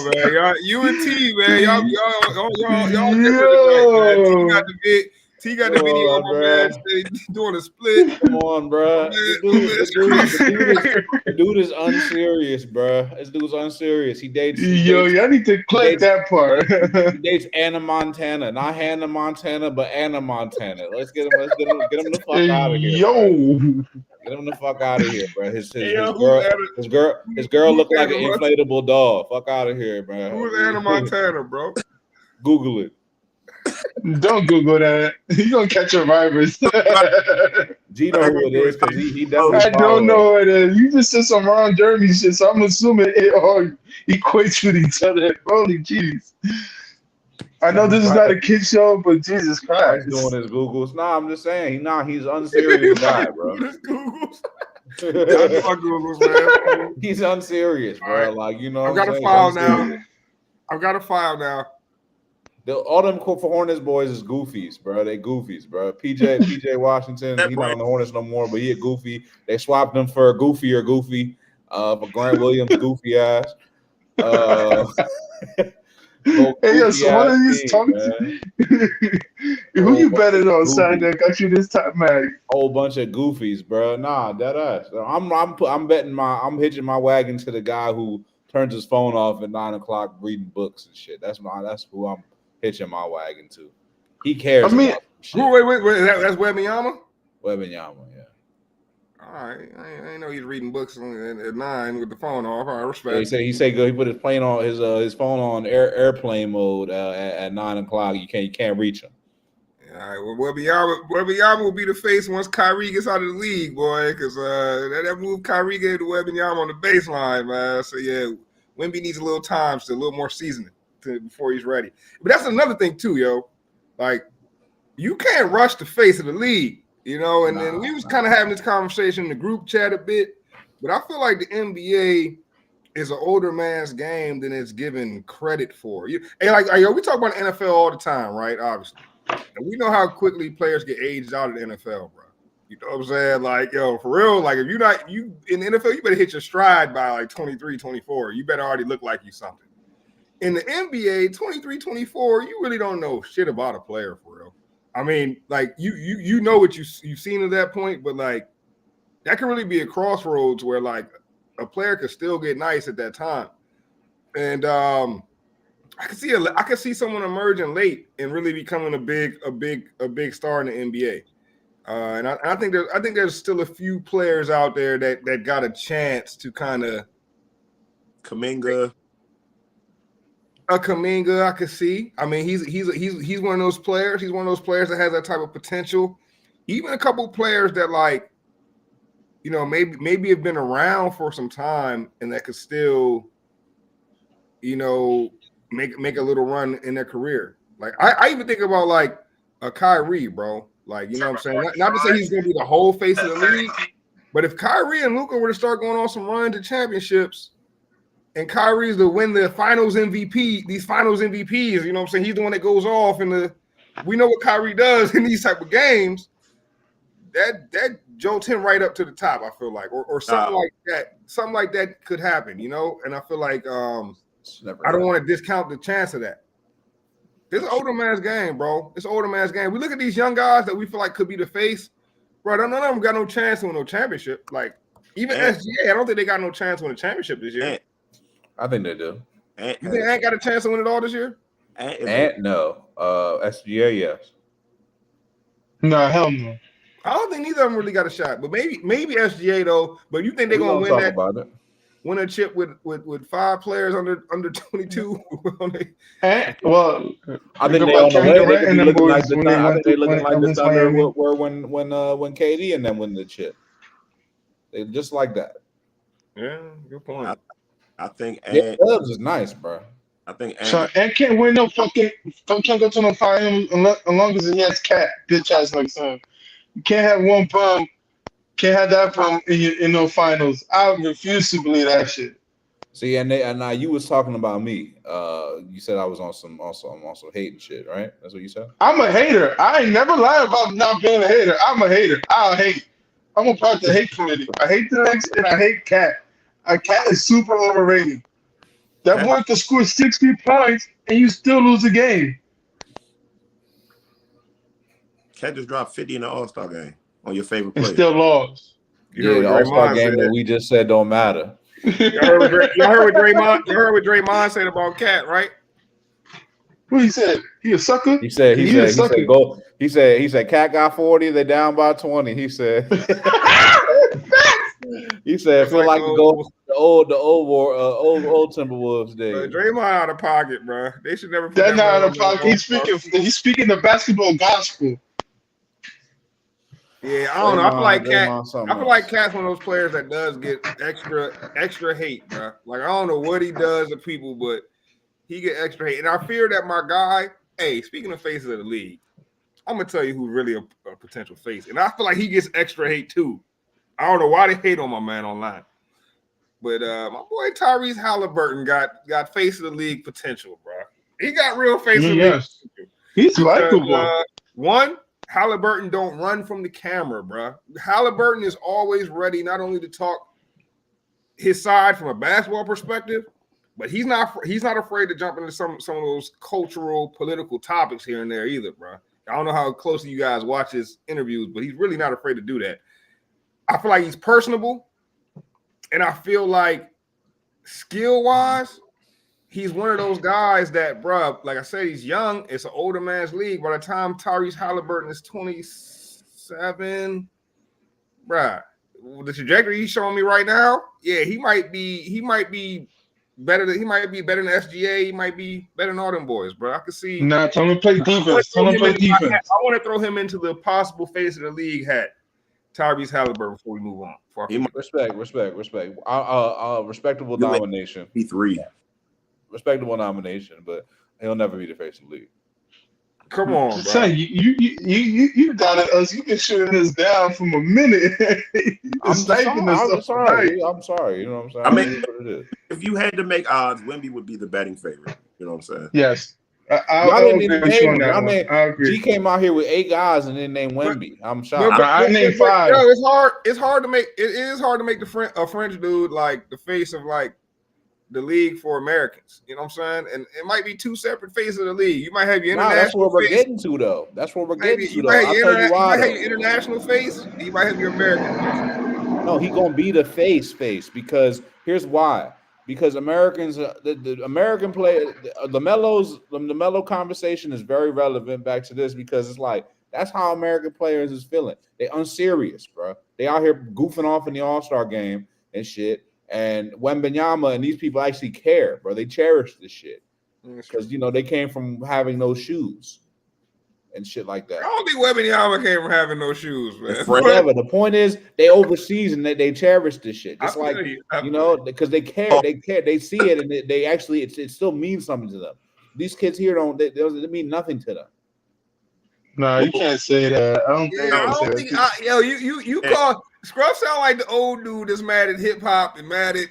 man, y'all, you and T, man, y'all different, man. T got the video on my man doing a split. Come on, bro. The dude is unserious, bro. This dude's unserious. He dates. I need to click that part. He dates Anna Montana, not Hannah Montana, but Anna Montana. Let's get him the fuck out of here. Get him the fuck out of here, bro. His girl looked like an inflatable doll. Fuck out of here, bro. Who's Anna Montana, bro? Google it. Don't Google that. You're gonna catch a virus. G know who it is because he doesn't. I don't know who it is. You just said some Ron Jeremy shit, so I'm assuming it all equates with each other. Holy jeez. I know this is not a kid show, but Jesus Christ. He's doing his Googles. Nah, I'm just saying. He's unserious guy, bro. Googles. Googles, man. He's unserious, bro. Right. Like, you know, I've got a file now. I've got a file now. All them for Hornets boys is goofies, bro. They goofies, bro. PJ Washington, he's not on the Hornets no more, but he a goofy. They swapped him for a goofier goofy, for Grant Williams, goofy ass. Hey, so what are you talking to? Who you betting on, son? That got you this time, man? Whole bunch of goofies, bro. Nah, that ass. I'm hitching my wagon to the guy who turns his phone off at 9 o'clock reading books and shit. That's who I'm hitching my wagon to. He cares. I mean, wait. That's Wembanyama? Wembanyama, yeah. All right, I didn't know he's reading books at 9 with the phone off. All right, respect. Yeah, he said he put his plane on his phone on airplane mode at 9 o'clock. You can't reach him. All right, well, Wembanyama will be the face once Kyrie gets out of the league, boy, because that move Kyrie gave to Wembanyama on the baseline, man. So yeah, Wemby needs a little time, a little more seasoning before he's ready. But that's another thing too, yo. Like, you can't rush the face of the league, you know. And then we was kind of having this conversation in the group chat a bit, but I feel like the NBA is an older man's game than it's given credit for. We talk about the NFL all the time, right? Obviously, and we know how quickly players get aged out of the NFL, bro. You know what I'm saying? Like, yo, for real, like if you in the NFL, you better hit your stride by like 23, 24. You better already look like you something. In the NBA, 23, 24, you really don't know shit about a player for real. I mean, like you know what you've seen at that point, but like that can really be a crossroads where like a player could still get nice at that time. And I can see someone emerging late and really becoming a big star in the NBA. And I think there's still a few players out there that got a chance to kind of Kuminga. Kuminga, I could see. I mean, he's one of those players. He's one of those players that has that type of potential. Even a couple of players that, like, you know, maybe have been around for some time and that could still, you know, make a little run in their career. Like I even think about like a Kyrie, bro. Like, you know what I'm saying? Not to say he's gonna be the whole face of the league, but if Kyrie and Luka were to start going on some runs to championships, and Kyrie's to win the finals MVP, these finals MVPs, you know what I'm saying? He's the one that goes off we know what Kyrie does in these type of games. That jolts him right up to the top, I feel like. Or something like that. Something like that could happen, you know? And I feel like I don't want to discount the chance of that. It's an older man's game, bro. It's an older man's game. We look at these young guys that we feel like could be the face. Bro, none of them got no chance to win no championship. Like, Even Ant- SGA, I don't think they got no chance to win a championship this year. Ant, I think they do. Ant, You think Ant got a chance to win it all this year? Ant is And no, SGA, yes. Nah, hell no. I don't think neither of them really got a shot. But maybe SGA though. But you think they're We gonna gonna win talk that? about it. Win a chip with 5 players under 22? And, well, I think think they about on the Kevin way. They Durant could and be them looking like boys the when they I went think they to looking like the against Thunder Miami. were when KD and then win the chip. They just like that. Yeah, good point. I think Yeah, Ant. Dubs is nice, bro. I think So Ant. and can't win no fucking. Can't go to no finals as long as he has cat bitch ass like son. You can't have one bum. Can't have that bum in no finals. I refuse to believe that shit. See, and now you was talking about me. You said I was on some hating shit, right? That's what you said. I'm a hater. I ain't never lied about not being a hater. I'm a hater. I'll hate. I'm a part of the hate committee. I hate the Knicks and I hate Cat. Cat is super overrated. That Cat- boy can score 60 points and you still lose the game. Cat just dropped 50 in the All-Star game on your favorite And player. still lost. You Yeah, heard the what All-Star Draymond game said. that we just said don't matter. Y'all heard what Draymond said about Cat, right? What he said? He a sucker? He said a sucker. go. He said Cat got 40, they down by 20. He said It's feel like like the old Timberwolves days. Draymond out of pocket, bro. They should never put That's that not man out on of the pocket. He's speaking the basketball gospel. Yeah, I don't know. I feel like Cat. Draymond something I feel like Cat's one of those players that does get extra hate, bro. Like I don't know what he does to people, but he get extra hate. And I fear that my guy. Hey, speaking of faces of the league, I'm gonna tell you who's really a potential face, and I feel like he gets extra hate too. I don't know why they hate on my man online, but my boy Tyrese Halliburton got face of the league potential, bro. He got real face of the league Yes. potential. He's Because, likable. One, Halliburton don't run from the camera, bro. Halliburton is always ready not only to talk his side from a basketball perspective, but he's not afraid to jump into some of those cultural, political topics here and there either, bro. I don't know how closely you guys watch his interviews, but he's really not afraid to do that. I feel like he's personable, and I feel like skill-wise, he's one of those guys that, bro, like I said, he's young. It's an older man's league. By the time Tyrese Halliburton is 27, bro, the trajectory he's showing me right now, yeah, he might be better than SGA. He might be better than all them boys, bro. I can see. Nah, tell him to play defense. I want to throw him into the possible face of the league hat, Tyrese Halliburton, before we move on. Respect. Respectable You let- nomination. P3. Respectable nomination, but he'll never be the face of the league. Come on, bro. Son, you doubted us. You've been shooting us down from a minute. I'm sniping us sorry. I'm sorry. You know what I'm saying? I mean- It is what it is. If you had to make odds, Wemby would be the betting favorite. You know what I'm saying? Yes. Y'all I didn't agree even with you name on him. that I one. mean, I agree. G came out here with 8 guys and then named Wemby. I'm shocked. I named 5. Yo, it's hard. It's hard to make. It is hard to make a French dude like the face of like the league for Americans. You know what I'm saying? And it might be 2 separate faces of the league. You might have your Nah, that's international what we're face. getting to, though. That's what we're getting to, You though. might I'll have tell you why. your though. international face. You might have your American face. No, he gonna be the face because here's why. Because Americans, the American player, the Melo conversation is very relevant back to this because it's like that's how American players is feeling. They unserious, bro. They out here goofing off in the All-Star game and shit. And Wembanyama and these people actually care, bro. They cherish this shit because they came from having no shoes and shit like that. I don't think Wembanyama came from having no shoes, man. Whatever. The point is, they overseas and they cherish this shit. Just like because they care, they see it, and they actually it still means something to them. These kids here they mean nothing to them. No, you can't say that. I don't think. Yeah, I don't think. You call Scrub sound like the old dude that's mad at hip hop and mad at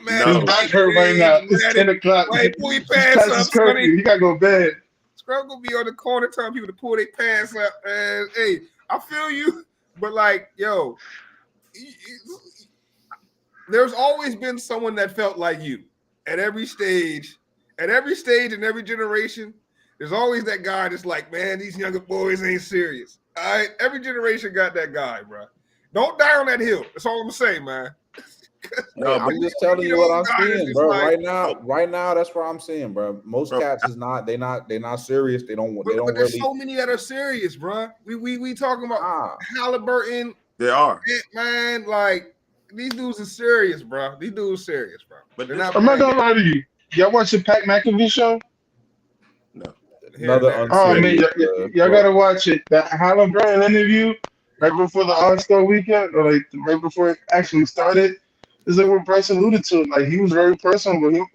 mad. His back hurt right now. It's 10 o'clock. Like, pull your It's pants past up, his curfew. sonny. He gotta go to bed. Scrub gonna be on the corner telling people to pull their pants up. And hey, I feel you, but like, yo, there's always been someone that felt like you at every stage and every generation. There's always that guy that's like, man, these younger boys ain't serious. All right, every generation got that guy, bro. Don't die on that hill. That's all I'm gonna say, man. No, I'm but just telling you what I'm Guys, seeing, it's bro. like- Right now, that's what I'm seeing, bro. Most Bro, cats is not. They're not serious. They don't but there's really. so many that are serious, bro. We talking about Nah. Halliburton, they are. man. Like these dudes are serious, bro. These dudes serious, bro. But They're this- not I'm not playing. gonna lie to you. Y'all watch the Pat McAfee show? No. Here and Another there. Oh man, unserious. y'all gotta watch it. That Halliburton interview right before the All-Star weekend, or like right before it actually started, is like what Bryce alluded to. Like he was very personable.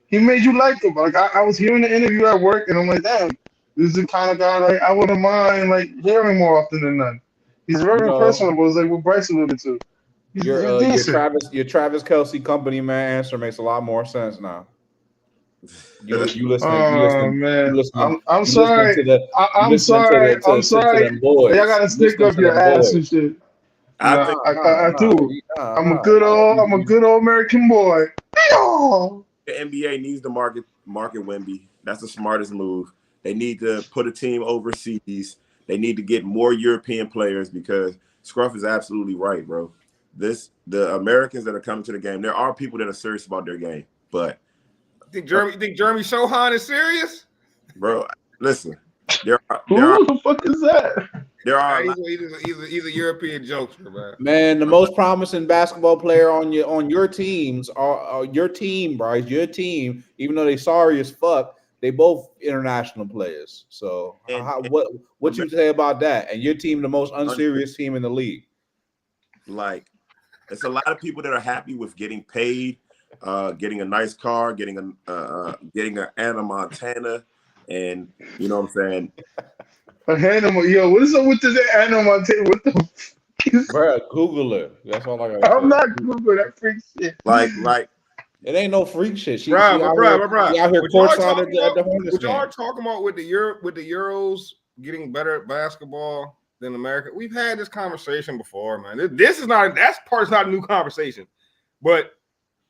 He made you like him. Like I was hearing the interview at work, and I'm like, damn, this is the kind of guy like I wouldn't mind like hearing more often than none. He's very No. personable. It's like what Bryce alluded to. He's Your decent. Travis Kelsey company man answer makes a lot more sense now. You listening? Oh man, I'm you sorry. listening to the- you I'm listening to sorry. the- to- I'm to sorry. them boys. Y'all gotta You stick listening up to your them ass boys. and shit. I Nah, think I do. I'm a good old American boy. Yeehaw. the NBA needs to market Wemby. That's the smartest move. They need to put a team overseas. They need to get more European players because Scruff is absolutely right, bro. The Americans that are coming to the game, there are people that are serious about their game, but You think Jeremy Sohan is serious? bro, listen, there are Who the fuck is that? He's a European jokester, man. Man, the most promising basketball player on your teams are your team, Bryce. Your team, even though they sorry as fuck, they both international players. So what you say about that? And your team, the most unserious team in the league. like it's a lot of people that are happy with getting paid, getting a nice car, getting an Anna Montana, and you know what I'm saying. Yo, what is up with this animal? What the? Bro, Google it. That's all I got. I'm not Googling that freak shit. Like it ain't no freak shit. She Bro. out here What y'all courtside at the talking Hornets what y'all game. talking about with the Euros getting better at basketball than America? We've had this conversation before, man. This is not a new conversation, but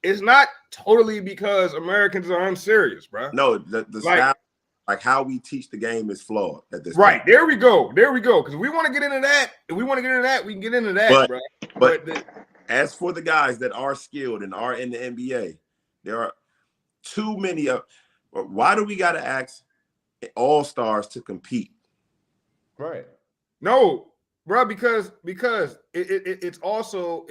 it's not totally because Americans are unserious, bro. no, the style, like how we teach the game is flawed at this Right, point. there we go. Because we want to get into that. If we want to get into that, we can get into that, bro. But as for the guys that are skilled and are in the NBA, there are too many of. Why do we got to ask all-stars to compete? Right. No, bro, because it's also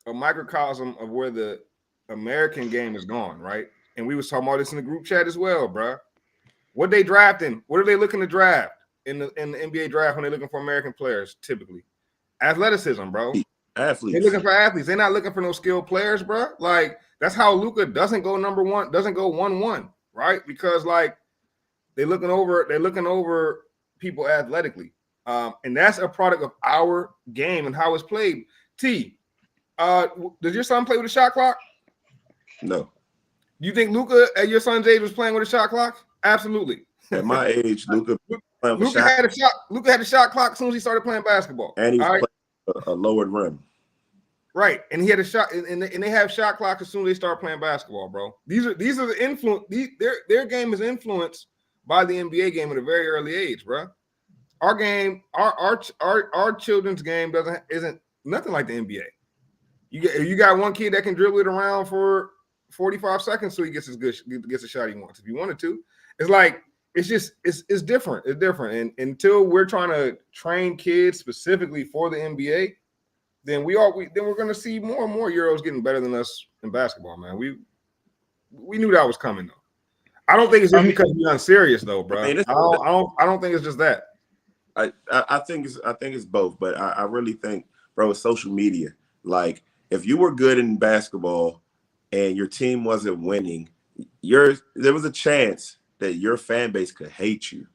a microcosm of where the American game is gone, right? And we was talking about this in the group chat as well, bro. What they drafting? What are they looking to draft in the NBA draft when they're looking for American players? Typically, athleticism, bro. Athletes. They're looking for athletes. They're not looking for no skilled players, bro. Like that's how Luka doesn't go number one, doesn't go 1-1, right? Because like they're looking over people athletically, and that's a product of our game and how it's played. T, does your son play with a shot clock? No. You think Luka at your son's age was playing with a shot clock? Absolutely. At my age, Luka had a shot clock as soon as he started playing basketball. and he was All right? playing a lowered rim. Right, and he had a shot, and they have shot clocks as soon as they start playing basketball, bro. These are the influence. Their game is influenced by the NBA game at a very early age, bro. Our game, our children's game isn't nothing like the NBA. You got one kid that can dribble it around for 45 seconds so he gets a shot he wants. If he wanted to, it's like it's different. It's different, and until we're trying to train kids specifically for the NBA. Then we're going to see more and more Euros getting better than us in basketball, man. We knew that was coming though. I don't think it's just because we're unserious though, bro. I don't think it's just that. I think it's both, but I really think, bro, it's social media. Like if you were good in basketball and your team wasn't winning, there was a chance that your fan base could hate you.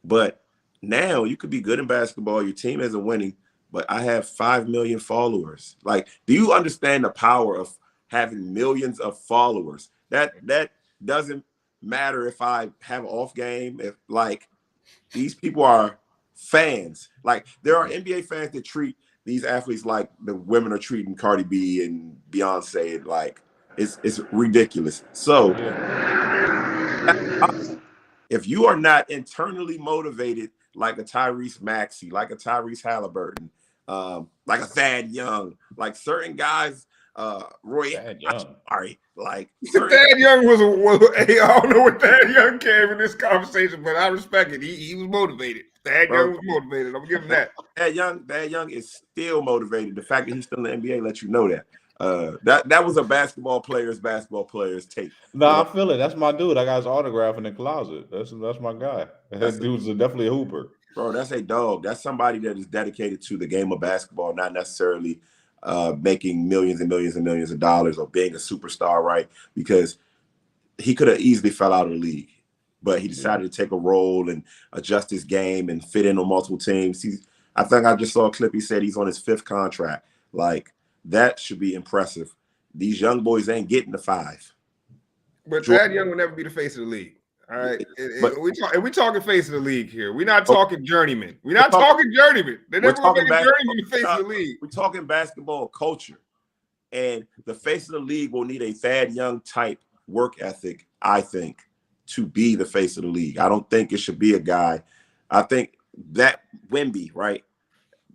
But now you could be good in basketball, your team isn't winning, but I have 5 million followers. Like, do you understand the power of having millions of followers? That doesn't matter if I have an off game. If like these people are fans. Like there are NBA fans that treat these athletes like the women are treating Cardi B and Beyonce. Like it's ridiculous. So if you are not internally motivated like a Tyrese Maxey, like a Tyrese Halliburton, like a Thad Young, like certain guys. Roy, Thad Young. sorry, like Thad Young was hey, I don't know what Thad Young came in this conversation, but I respect it. He was motivated. Thad Young was motivated. I'm gonna give him that. Thad Young is still motivated. The fact that he's still in the NBA lets you know that. That was a basketball player's take. No, I feel it. That's my dude. I got his autograph in the closet. That's my guy. That dude's definitely a hooper. Bro, that's a dog. That's somebody that is dedicated to the game of basketball, not necessarily making millions and millions and millions of dollars or being a superstar, right? Because he could have easily fell out of the league, but he decided to take a role and adjust his game and fit in on multiple teams. I think I just saw a clip. He said he's on his 5th contract. Like, that should be impressive. These young boys ain't getting the 5. But Thad Young will never be the face of the league. All right, we talking face of the league here. We're not talking journeyman. We're not talking journeyman. They're never going to make a journeyman the face of the league. We're talking basketball culture, and the face of the league will need a Thad Young type work ethic, I think, to be the face of the league. I don't think it should be a guy. I think that Wemby, right?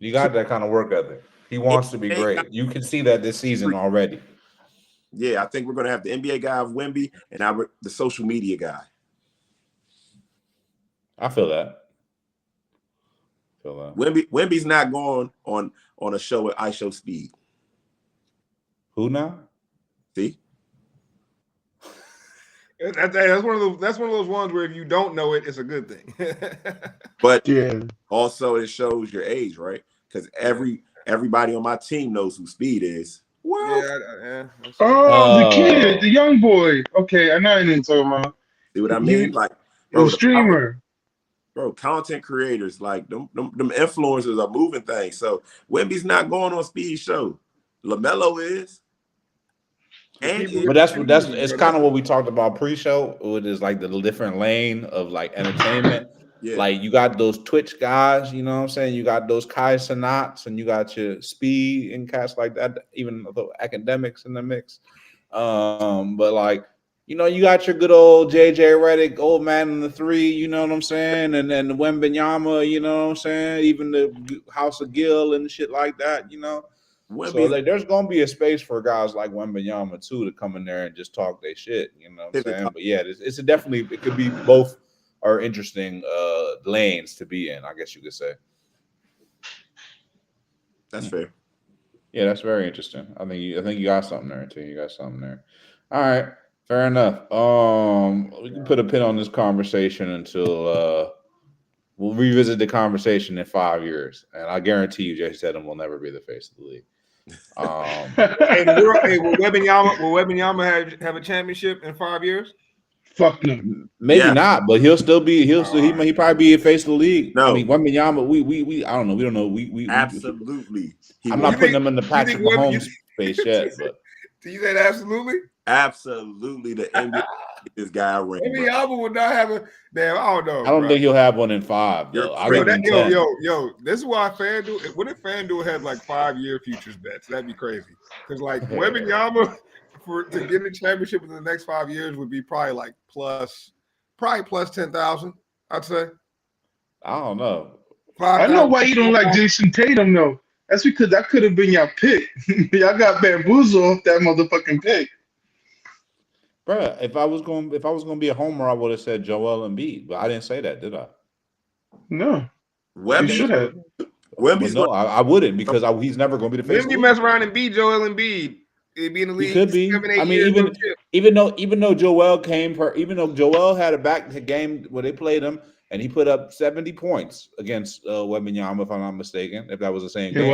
You got that kind of work ethic. He wants to be great. You can see that this season already. Yeah, I think we're going to have the NBA guy of Wemby and the social media guy. I feel that. Wemby's not going on a show with ISO Speed. Who now? See? That's one of those ones where if you don't know it, it's a good thing. But also it shows your age, right? Because everybody on my team knows who Speed is. Well, the kid, the young boy. Okay, I know I didn't talk about. See what I mean? Like, bro, the streamer. Bro, content creators, like them influencers are moving things. So Wemby's not going on Speed's show. LaMelo is. But that's it's kind of what we talked about pre-show. It is like the different lane of like entertainment. Yeah. Like you got those Twitch guys, you know what I'm saying? You got those Kai Cenats and you got your Speed and cats like that, even the academics in the mix. But like, you know, you got your good old JJ Redick, old man in the 3, you know what I'm saying? And then the Wembanyama, you know what I'm saying? Even the House of Gil and shit like that, you know? So like, there's going to be a space for guys like Wembanyama too to come in there and just talk their shit, you know what I'm saying? But yeah, it could be both are interesting lanes to be in, I guess you could say. That's fair. Yeah, that's very interesting. I think you got something there too. You got something there. All right. Fair enough. We can put a pin on this conversation until we'll revisit the conversation in 5 years, and I guarantee you, Jason Tatum will never be the face of the league. Will Wembanyama have a championship in 5 years? Fuck no. Maybe not, but he'll probably be a face of the league. No, I mean Wembanyama. We I don't know. We don't know. We absolutely. I'm not putting him in the Patrick Mahomes space yet, but do you say absolutely? Absolutely, the NBA this guy ring. Wembanyama would not have a damn. I don't know. I don't think he'll have one in 5. Though. Yo, this is why FanDuel. What if FanDuel had like 5-year futures bets? That'd be crazy. Because like Wembanyama to get a championship in the next 5 years would be probably like plus 10,000. I'd say. I don't know. I know why you don't like Jason Tatum though. That's because that could have been your pick. Y'all got bamboozled off that motherfucking pick. Bruh, if I was going to be a homer, I would have said Joel Embiid, but I didn't say that, did I? No. Wemby should have. I wouldn't because he's never going to be the face. Wemby mess around and beat Joel Embiid. He'd be in the league. He could be. 7, 8 I mean, years even though Joel even though Joel had a back game where they played him and he put up 70 points against Wembanyama, if I'm not mistaken, if that was the same game.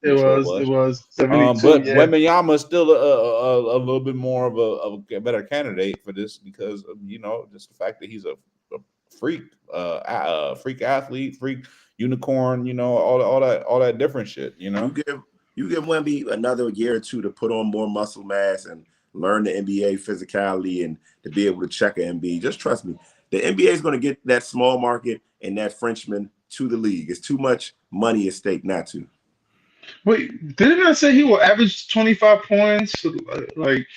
It was 72. But Wembanyama is still a little bit more of a better candidate for this because of, you know, just the fact that he's a freak athlete, freak unicorn, you know, all that different shit, you know. You give Wemby another year or two to put on more muscle mass and learn the NBA physicality and to be able to check an NBA. Just trust me. The NBA is going to get that small market and that Frenchman to the league. It's too much money at stake not to. Wait, didn't I say he will average 25 points, like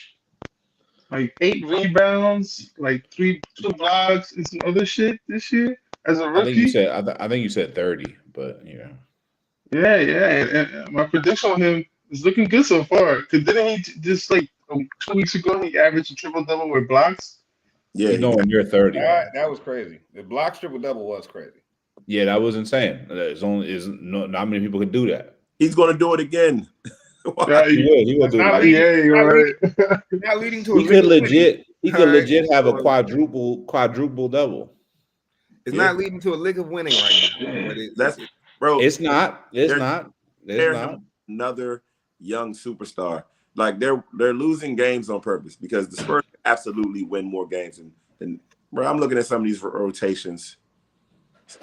8 rebounds, like 2 blocks and some other shit this year as a rookie? I think you said 30, but yeah. Yeah, and my prediction on him is looking good so far. Cause didn't he just like 2 weeks ago he averaged a triple double with blocks? Yeah, He's nowhere near 30. That was crazy. The block triple double was crazy. Yeah, that was insane. There's only is no not many people could do that. he's going to do it again. Yeah, He will do Not that. leading- yeah, you're not right. Not leading to a He could lick of winning. legit have a Alright. quadruple double. It's Yeah. not leading to a lick of winning right now. But That's bro. It's not. It's They're- not. It's they're not. another young superstar. Like they're losing games on purpose because the Spurs absolutely win more games than bro. I'm looking at some of these rotations.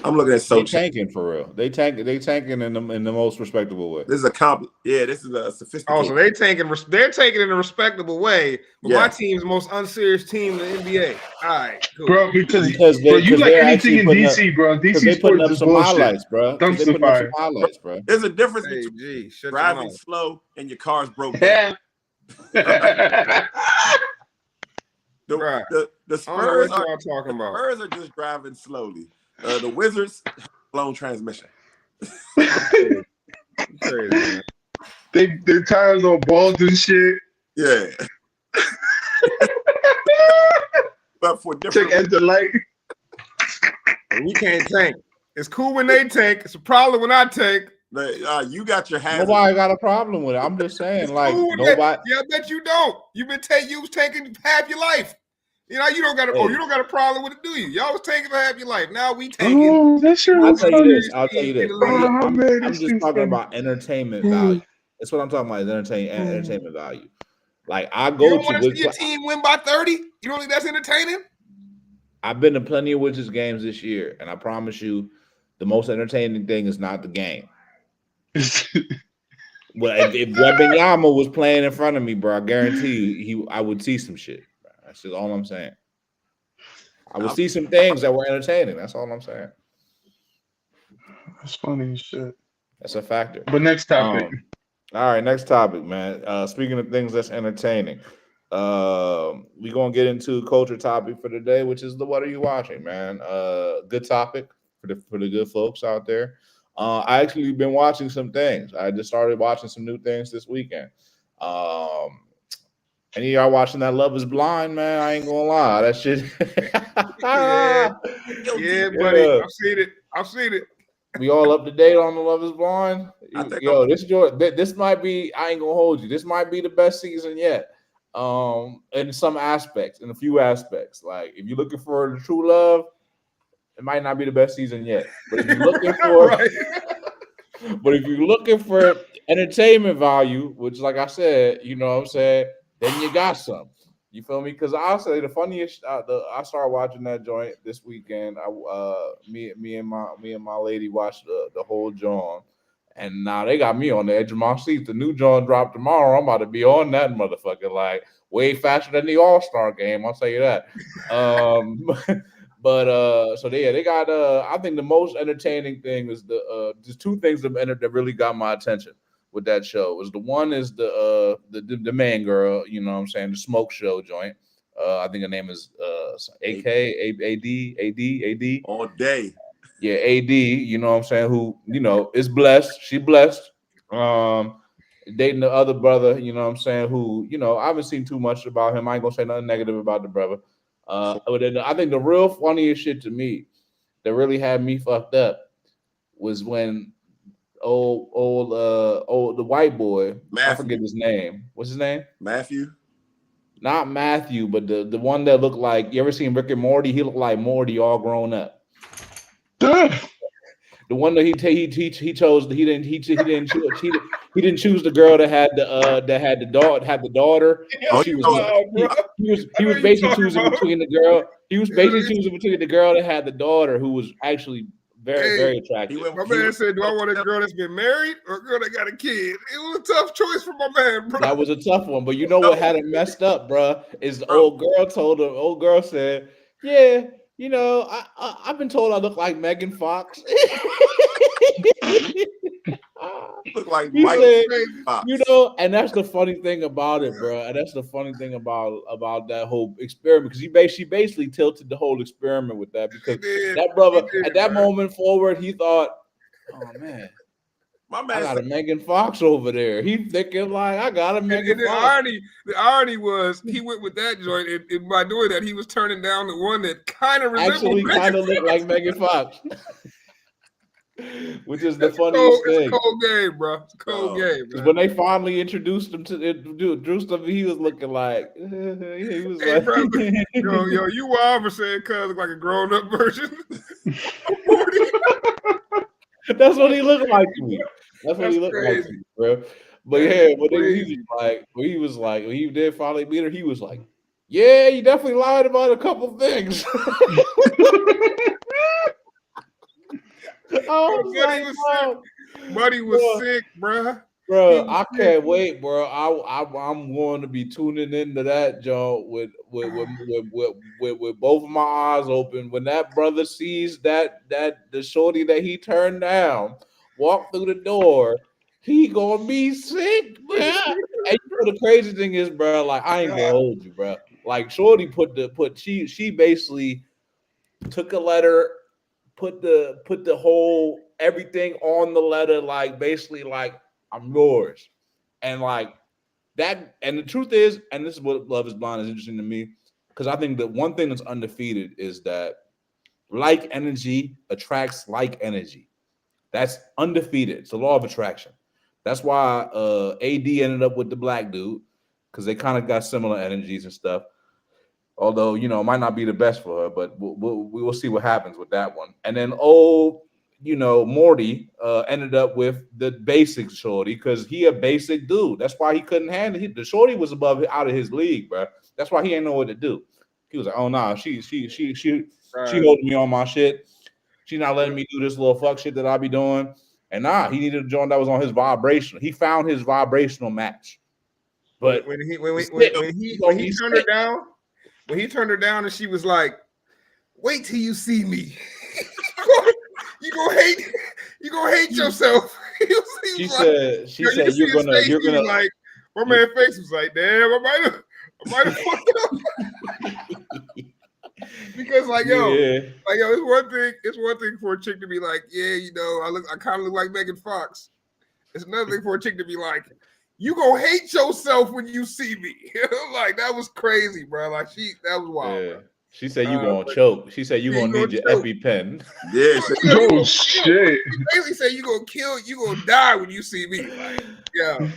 I'm looking at They Sochan. tanking for real. They tanking in the most respectable way. This is this is a Oh, sophisticated. so they're taking it in a respectable way. But my Yeah. team's the most unserious team in the NBA. All right, cool. Bro, because Because bro, you like they're anything actually in putting up- DC, bro. Because DC they putting sports up is some bullshit. highlights, bro. 'Cause they Dumpster putting up fire. some highlights, bro. There's a difference Hey, between G, shut your driving mouth. slow and your car's broke down. Yeah. The, Right. the I don't know Spurs what are y'all talking about. Spurs are just driving slowly. The Wizards blown transmission. Crazy, man. Their tires on balls and shit. Yeah. But for Check different enter light. We can't tank. It's cool when they tank. It's a problem when I tank. you got your hazard. Nobody got a problem with it. I'm just saying, like Cool when nobody. Yeah, I bet you don't. You was tanking half your life. You know, you don't got a problem with it, do you? Y'all was tanking for half your life. Now we tanking. Oh, that shit I'll was tell you funny. this. I'll tell you this. Oh, man, I'm this just thing's talking funny. about entertainment value. That's what I'm talking about. Is entertainment value. Like I You go don't to want to see Wiz- your team win by 30? You don't think that's entertaining? I've been to plenty of Wizards games this year, and I promise you, the most entertaining thing is not the game. Well, if Wembanyama was playing in front of me, bro, I guarantee you, I would see some shit. Bro. That's just all I'm saying. I would see some things that were entertaining. That's all I'm saying. That's funny as shit. That's a factor. But next topic. All right, next topic, man. Speaking of things that's entertaining, we're gonna get into culture topic for today, which is the what are you watching, man? Good topic for the good folks out there. I actually been watching some things. I just started watching some new things this weekend. Any of y'all watching that Love Is Blind, man? I ain't gonna lie, that shit. Yeah, buddy. I've seen it. We all up to date on the Love Is Blind. I think Yo, this might be. I ain't gonna hold you. This might be the best season yet. In some aspects, in a few aspects. Like if you're looking for the true love, it might not be the best season yet. But if you're looking for, Right. but if you're looking for entertainment value, which, like I said, you know what I'm saying, then you got some. You feel me? Because I'll say the funniest. I started watching that joint this weekend. Me and my lady watched the whole joint, and now they got me on the edge of my seat. The new joint dropped tomorrow. I'm about to be on that motherfucker like way faster than the All-Star game. I'll tell you that. So they got. I think the most entertaining thing is there's two things that really got my attention with that show. Was the one is the main girl, you know what I'm saying, the smoke show joint. I think her name is AK AD all day. Yeah, AD, you know what I'm saying, who, you know, is blessed. She blessed. Dating the other brother, you know what I'm saying, who, you know, I haven't seen too much about him. I ain't gonna say nothing negative about the brother. But then I think the real funniest shit to me that really had me fucked up was when the white boy, Matthew. I forget his name. What's his name? Matthew. Not Matthew, but the one that looked like, you ever seen Rick and Morty? He looked like Morty all grown up. The one that he chose, he didn't choose the girl that had the daughter. Oh, She was he was basically choosing between the girl. He was basically choosing between the girl that had the daughter, who was actually very attractive. My man said, "Do I want a girl that's been married or a girl that got a kid?" It was a tough choice for my man, bro. That was a tough one, but you know what had it messed up, bro? Is the old girl said, "Yeah, you know, I've been told I look like Megan Fox." Look like He Mike said, Fox. you know, and that's the funny thing about it, bro. And that's the funny thing about that whole experiment, because she basically tilted the whole experiment with that, because that brother at that moment forward, he thought, oh man, My I man got a said, Megan Fox over there. He thinking like I got a And Megan the Fox. irony was he went with that joint, and by doing that, he was turning down the one that kind of resembled Actually, kind of look like Megan Fox, which is the funniest It's a thing. cold game, bro. It's a cold game, Because man. when they finally introduced him to introduced him, he was looking like he was Hey, like, brother. Yo, you wild for saying cuz look like a grown-up version. That's what he looked like to me. That's what That's he looked like to crazy. me, bro. But That's yeah, when crazy. when he did finally meet her, he was like, "Yeah, you definitely lied about a couple things." I was Buddy like, was "Bro, sick. Buddy was bro, sick, bruh. bro, He was I sick. can't wait, bro. I'm going to be tuning into that joint with both of my eyes open. When that brother sees that the shorty that he turned down walk through the door, he gonna be sick, bro. And you know the crazy thing is, bro, like I ain't gonna hold you, bro. Like shorty she basically took a letter, put the whole everything on the letter, like basically like I'm yours. And like that, and the truth is, and this is what Love is Blind is interesting to me, because I think that one thing that's undefeated is that like energy attracts like energy. That's undefeated. It's the law of attraction. That's why AD ended up with the black dude, because they kind of got similar energies and stuff. Although, you know, it might not be the best for her, but we'll see what happens with that one. And then Morty ended up with the basic shorty because he a basic dude. That's why he couldn't handle it. The shorty was out of his league, bro. That's why he ain't know what to do. He was like, oh no, she holding me on my shit. She's not letting me do this little fuck shit that I be doing. And he needed a joint that was on his vibration. He found his vibrational match. But when he turned her down, when he turned her down and she was like, wait till you see me. you gonna hate yourself. She said you're gonna like my man face was like, damn, I might have fucked up. Because it's one thing for a chick to be like, yeah, you know, I kind of look like Megan Fox. It's another thing for a chick to be like, you gonna hate yourself when you see me. Like that was crazy, bro. Like that was wild. Yeah. Bro. She said you gonna choke. She said you gonna need your EpiPen. Yeah. Oh shit! She basically said you gonna die when you see me. Like, yeah. He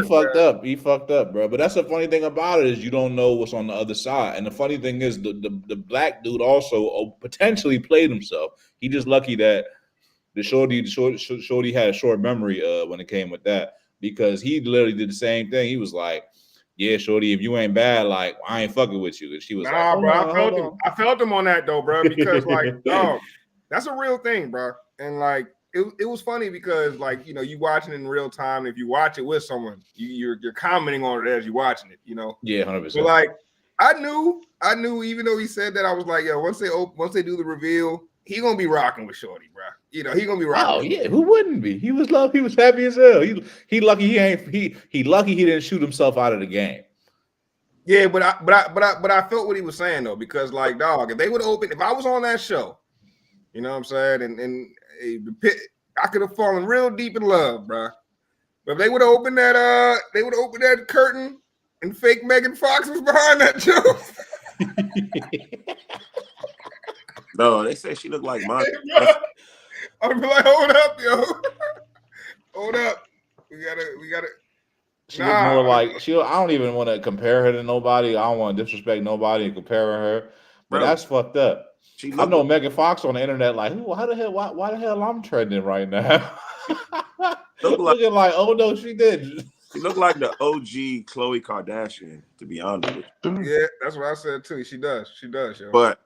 fucked up. He fucked up, bro. But that's the funny thing about it is you don't know what's on the other side. And the funny thing is the black dude also potentially played himself. He just lucky that the shorty had a short memory when it came with that, because he literally did the same thing. He was like, yeah, shorty, if you ain't bad, like I ain't fucking with you. And she was like, bro, I felt him on that though, bro, because like, that's a real thing, bro. And like it was funny because like, you know, you watching it in real time. If you watch it with someone, you're commenting on it as you're watching it, you know. Yeah, 100%. So like I knew, even though he said that, I was like, yo, once they do the reveal, he gonna be rocking with shorty, bro. You know, he gonna be rocking. Oh yeah, who wouldn't be? He was happy as hell. He lucky he lucky he didn't shoot himself out of the game. Yeah, but I felt what he was saying though, because like, dog, if they would open, if I was on that show, you know what I'm saying, and I could have fallen real deep in love, bro. But if they would have opened that curtain and fake Megan Fox was behind that joke. No, they say she looked like mine. I'd be like, hold up, yo. Hold up. We gotta. She looked more like I don't even want to compare her to nobody. I don't want to disrespect nobody and compare her. But that's fucked up. I know Megan Fox on the internet like, how the hell? Why the hell I'm trending right now? Looking like, oh no, she did. She looked like the OG Khloe Kardashian, to be honest with you. Yeah, that's what I said too. She does, yo. But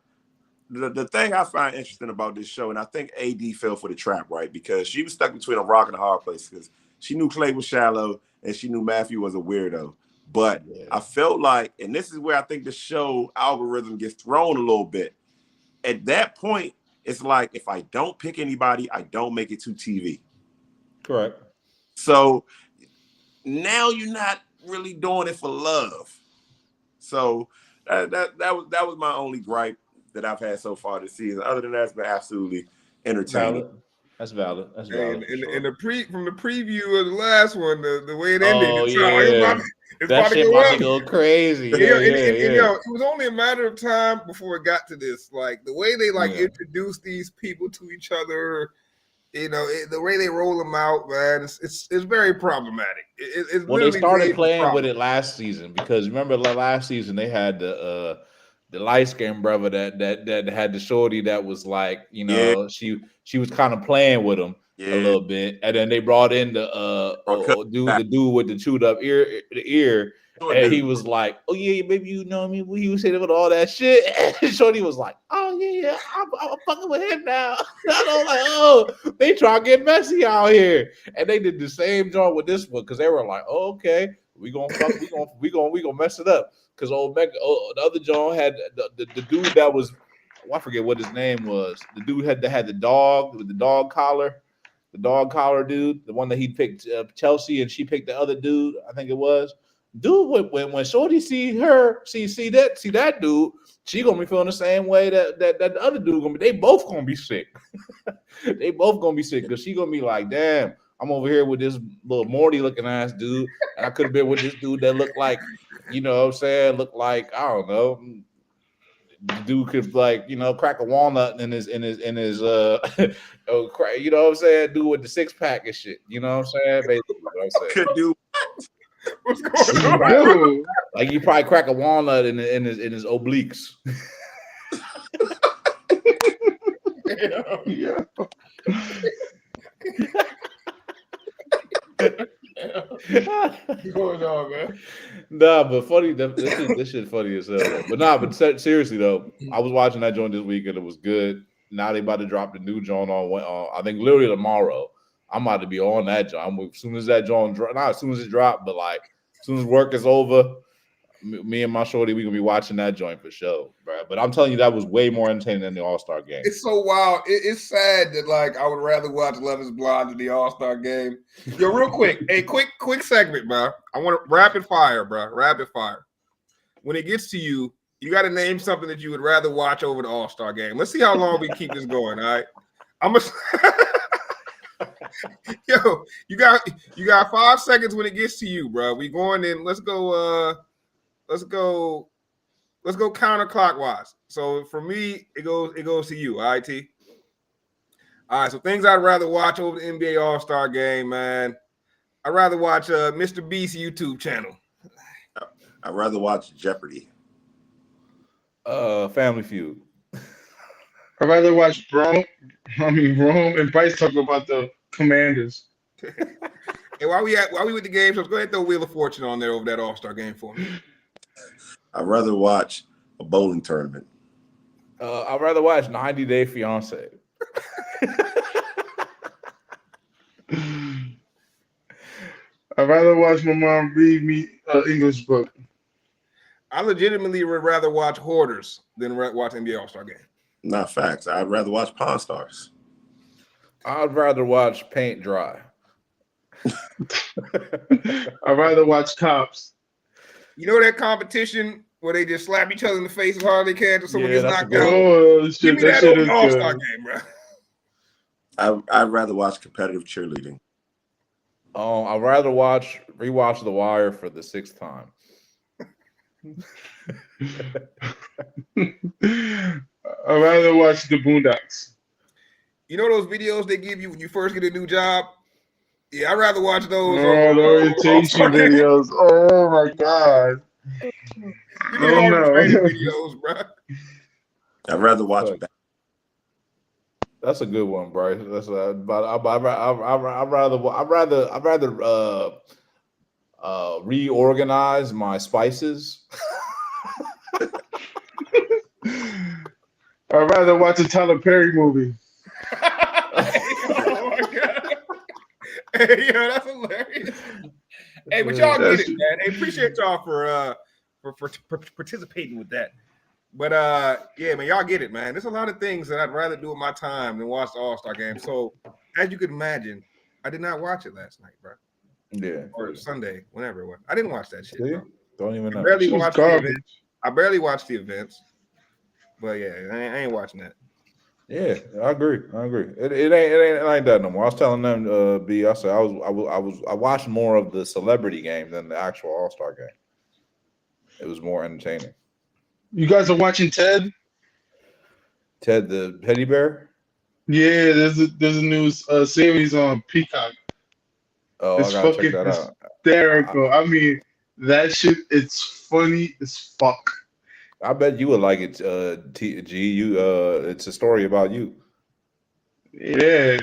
the thing I find interesting about this show, and I think AD fell for the trap, right? Because she was stuck between a rock and a hard place, because she knew Clay was shallow and she knew Matthew was a weirdo. But I felt like, and this is where I think the show algorithm gets thrown a little bit. At that point, it's like, if I don't pick anybody, I don't make it to TV. Correct. So now you're not really doing it for love. So that was my only gripe that I've had so far this season. Other than that, it's been absolutely entertaining. That's valid. That's Hey, valid. in the from the preview of the last one, the way it ended, Oh, it's yeah. it's That about to shit go about up. to go crazy. And, Yeah, and, yo, it was only a matter of time before it got to this. Like the way they introduce these people to each other, the way they roll them out, man, it's very problematic. It's Well, they literally started made playing problem. with it last season because remember last season they had the light skinned brother that had the shorty that was like, she was kind of playing with him a little bit, and then they brought in the dude with the chewed up ear. And he was like, "Oh yeah, baby, you know me." He was hitting with all that shit. And Shorty was like, "Oh yeah, I'm fucking with him now." I was like, "Oh, they try to get messy out here," and they did the same joint with this one because they were like, "Oh, okay, we gonna mess it up." Because the other John had the dude that was, I forget what his name was. The dude that had the dog with the dog collar. The dog collar dude, the one that he picked Chelsea, and she picked the other dude. I think it was. Dude, when Shorty see that dude, she gonna be feeling the same way that the other dude gonna be. They both gonna be sick. They both gonna be sick because she gonna be like, damn, I'm over here with this little Morty looking ass dude, and I could have been with this dude that looked like, you know what I'm saying, looked like, I don't know. The dude could crack a walnut in his you know what I'm saying, dude with the 6-pack and shit. You know what I'm saying? Basically, what I'm saying. Could do. What's going on? Like you probably crack a walnut in his obliques. Yeah. What's going on, man? Nah, but funny. This shit funny as hell. But nah, but seriously though, I was watching that joint this weekend. It was good. Now they about to drop the new joint on I think literally tomorrow. I'm about to be on that joint. As soon as that joint not as soon as it dropped, but like as soon as work is over, me and my shorty, we gonna be watching that joint for sure, bro. But I'm telling you, that was way more entertaining than the All-Star game. It's so wild. It's sad that like I would rather watch Love Is Blind than the All-Star game. Yo, real quick, a quick segment, bro. I want to rapid fire, bro. Rapid fire. When it gets to you, you got to name something that you would rather watch over the All-Star game. Let's see how long we keep this going. All right, Yo, you got 5 seconds when it gets to you, bro. We going in. Let's go counterclockwise. So for me, it goes to you. All right, T. All right. So things I'd rather watch over the NBA All-Star game, man. I'd rather watch Mr. Beast's YouTube channel. I'd rather watch Jeopardy. Family Feud. I'd rather watch Rome and Bryce talk about the Commanders. Hey, while we with the game, so go ahead and throw Wheel of Fortune on there over that All-Star game for me. I'd rather watch a bowling tournament. I'd rather watch 90 Day Fiance. I'd rather watch my mom read me an English book. I legitimately would rather watch Hoarders than watch NBA All-Star game. Not facts. I'd rather watch Pawn Stars. I'd rather watch paint dry. I'd rather watch Cops. You know that competition where they just slap each other in the face as hard as they can until someone gets knocked out? Oh, Give shit, me that that shit over is the All-Star good. game, bro. I'd rather watch competitive cheerleading. I'd rather rewatch The Wire for the 6th time. I'd rather watch the Boondocks. You know those videos they give you when you first get a new job? Yeah, I'd rather watch those. Oh, the orientation videos. Oh my god. Give me Oh, all the no. training videos, bro. I'd rather watch. That's a good one, Bryce. That's but I'd rather reorganize my spices. I'd rather watch a Tyler Perry movie. Oh my god. Hey, yo, that's hilarious. Hey, but y'all get it, man. Hey, appreciate y'all for participating with that. But yeah, man, y'all get it, man. There's a lot of things that I'd rather do with my time than watch the All-Star game. So, as you could imagine, I did not watch it last night, bro. Yeah. Or Sunday, whenever it was. I didn't watch that shit, See? bro. Don't even know. I barely It was watched the garbage. events. I barely watched the events. But yeah, I ain't watching that. Yeah, I agree. It ain't that no more. I was telling them, B. I said I watched more of the celebrity game than the actual All-Star game. It was more entertaining. You guys are watching Ted? Ted the teddy bear. Yeah, there's a new series on Peacock. Oh, It's I gotta fucking check that out. hysterical. I mean, that shit. It's funny as fuck. I bet you would like it, G. You, it's a story about you. Yeah.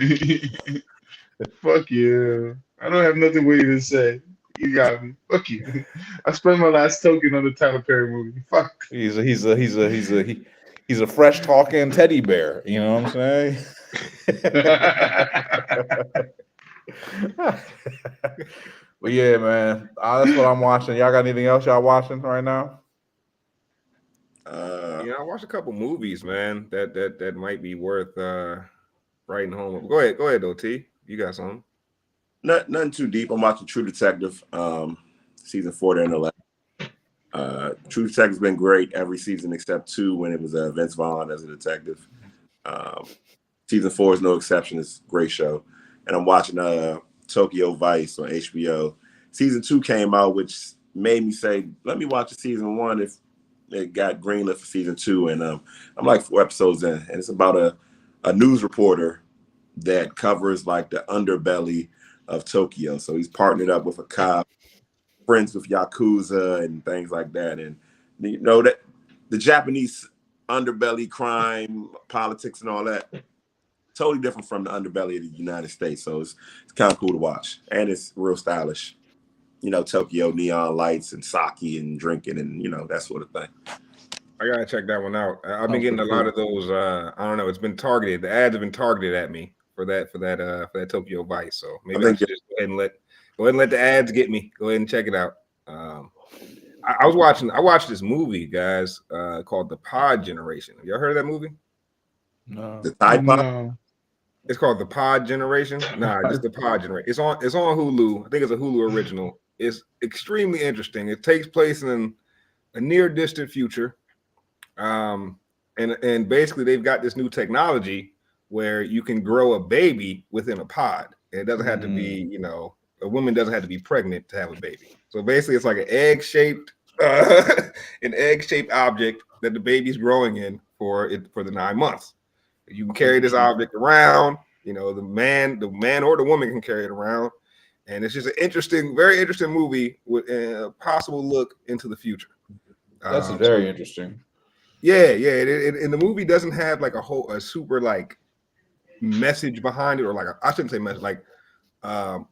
Fuck yeah. I don't have nothing witty to say. You got me. Fuck you. I spent my last token on the Tyler Perry movie. Fuck. He's a fresh talking teddy bear. You know what I'm saying? But yeah, man, that's what I'm watching. Y'all got anything else y'all watching right now? I watched a couple movies, man. That might be worth writing home. Go ahead, though, T. You got something? Nothing too deep. I'm watching True Detective, season 4 and 11. True Detective's been great every season except 2 when it was Vince Vaughn as a detective. Season 4 is no exception. It's a great show. And I'm watching Tokyo Vice on HBO. Season 2 came out, which made me say, let me watch the season 1 if it got greenlit for season 2. And I'm like 4 episodes in, and it's about a news reporter that covers like the underbelly of Tokyo. So he's partnered up with a cop, friends with Yakuza and things like that. And you know that the Japanese underbelly, crime, politics, and all that, totally different from the underbelly of the United States. So it's kind of cool to watch. And it's real stylish. You know, Tokyo neon lights and sake and drinking and, you know, that sort of thing. I gotta check that one out. I've been getting a lot of those. I don't know. It's been targeted. The ads have been targeted at me for that Tokyo Vice. So maybe I should just go ahead and let the ads get me. Go ahead and check it out. I watched this movie, guys, called The Pod Generation. Have y'all heard of that movie? No. The Tide Pod? No. It's called The Pod Generation. Nah, just The Pod Generation. It's on Hulu. I think it's a Hulu original. It's extremely interesting. It takes place in a near distant future. And basically they've got this new technology where you can grow a baby within a pod. And it doesn't have to be, you know, a woman doesn't have to be pregnant to have a baby. So basically it's like an egg-shaped object that the baby's growing in for the 9 months. You can carry this object around, you know, the man or the woman can carry it around. And it's just an very interesting movie with a possible look into the future. That's very interesting. Yeah. And the movie doesn't have like a super like message behind it, or like I shouldn't say message, like a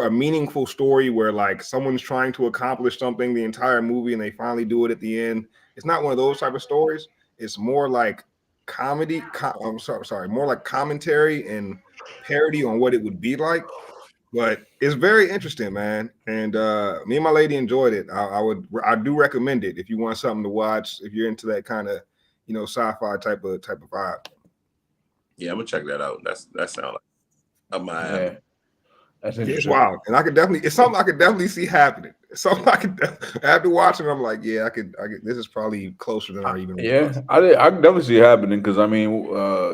meaningful story where like someone's trying to accomplish something the entire movie and they finally do it at the end. It's not one of those type of stories. It's more like comedy. More like commentary and parody on what it would be like. But it's very interesting, man. And me and my lady enjoyed it. I do recommend it if you want something to watch, if you're into that kind of, you know, sci-fi type of vibe. Yeah, I'm gonna check that out. That sounds like up my alley. Yeah. That's It's interesting. wild, and it's something I could definitely see happening. It's something after watching, I'm like, yeah, I could. This is probably closer than I even. Yeah, I can definitely see it happening because I mean,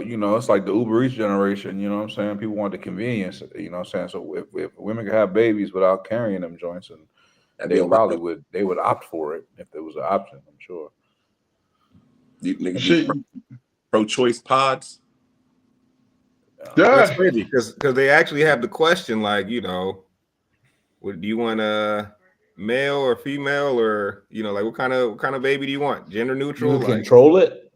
you know, it's like the Uber Eats generation. You know what I'm saying? People want the convenience. You know what I'm saying? So if women could have babies without carrying them joints, and they probably would opt for it if there was an option. I'm sure. You niggas pro-choice pods. Yeah. That's crazy because they actually have the question, like, you know, do you want a male or female, or, you know, like what kind of baby do you want? Gender neutral? You control it.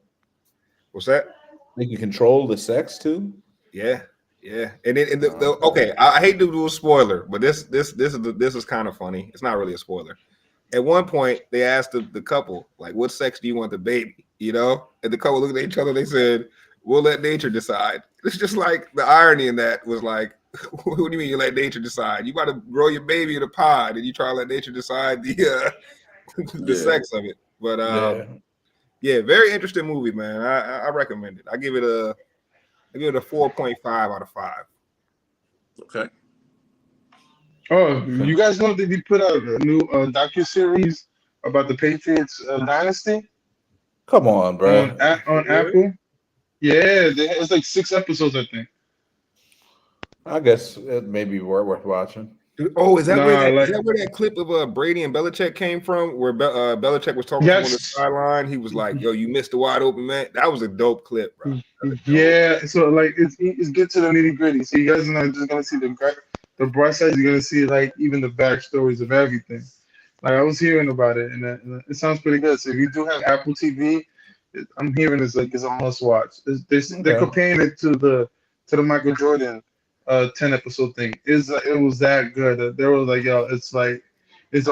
What's that? They can control the sex too. Yeah. And then okay, I hate to do a spoiler, but this is kind of funny. It's not really a spoiler. At one point, they asked the couple, like, what sex do you want the baby? You know, and the couple looked at each other. They said, we'll let nature decide. It's just like the irony in that was like, what do you mean you let nature decide? You got to grow your baby in a pod and you try to let nature decide the sex of it. But yeah, very interesting movie, man. I recommend it. I give it a 4.5 out of 5. Okay. Oh, you guys know that they put out a new docuseries about the Patriots dynasty Come on, bro. on Apple? Yeah, it's like 6 episodes, I think. I guess it may be worth watching. Oh, is that where Nah, that clip of Brady and Belichick came from? Where Belichick was talking to him on the Yes. sideline. He was like, "Yo, you missed the wide open man." That was a dope clip, bro. Yeah, so like it's get to the nitty gritty. So you guys are not just gonna see the bright side. You're gonna see like even the backstories of everything. Like I was hearing about it, and it sounds pretty good. So if you do have Apple TV, I'm hearing it's a must watch. They're comparing it to the Michael Jordan 10 episode thing. It was that good. They were like, yo, it's a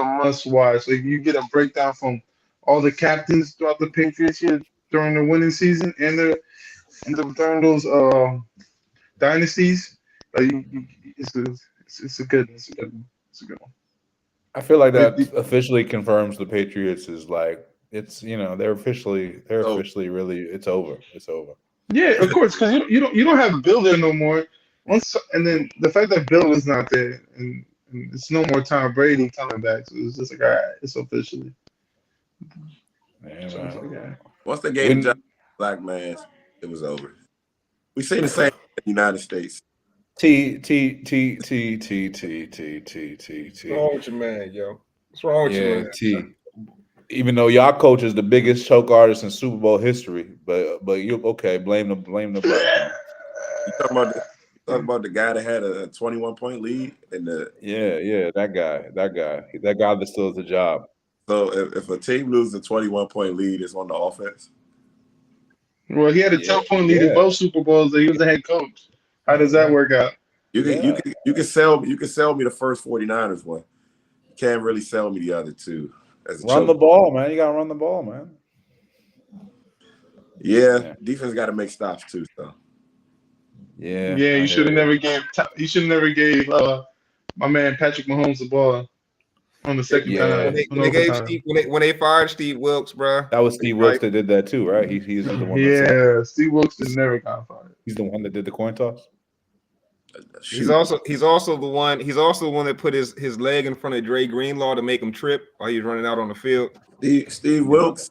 must watch. Like you get a breakdown from all the captains throughout the Patriots here during the winning season and during those dynasties. It's a good one. I feel like that officially confirms the Patriots is like they're officially really it's over. It's over. Yeah, of course, because you don't have Bill there no more. And then the fact that Bill is not there and it's no more Tom Brady coming back, so it's just like all right, it's officially. Man, once they gave the black man, it was over. We seen the same in the United States. What's wrong with your man, yo? What's wrong with you, man? T. Even though y'all coach is the biggest choke artist in Super Bowl history, but you okay? Blame the black man. You talking about the guy that had a 21-point lead and that guy that still has a job. So if a team loses a 21-point lead, it's on the offense. Well, he had a 10-point lead in both Super Bowls that he was the head coach. How does that work out? You can sell me the first 49ers one. You can't really sell me the other two. Run the ball, man. You gotta run the ball, man. Yeah. Defense got to make stops too. So yeah. You should have never gave my man Patrick Mahomes the ball on the second time. When they fired Steve Wilkes, bro. That was Steve Wilkes that did that too, right? He's the one. Yeah, Steve Wilkes has never got fired. He's the one that did the coin toss. He's also the one that put his leg in front of Dre Greenlaw to make him trip while he's running out on the field. Steve Wilkes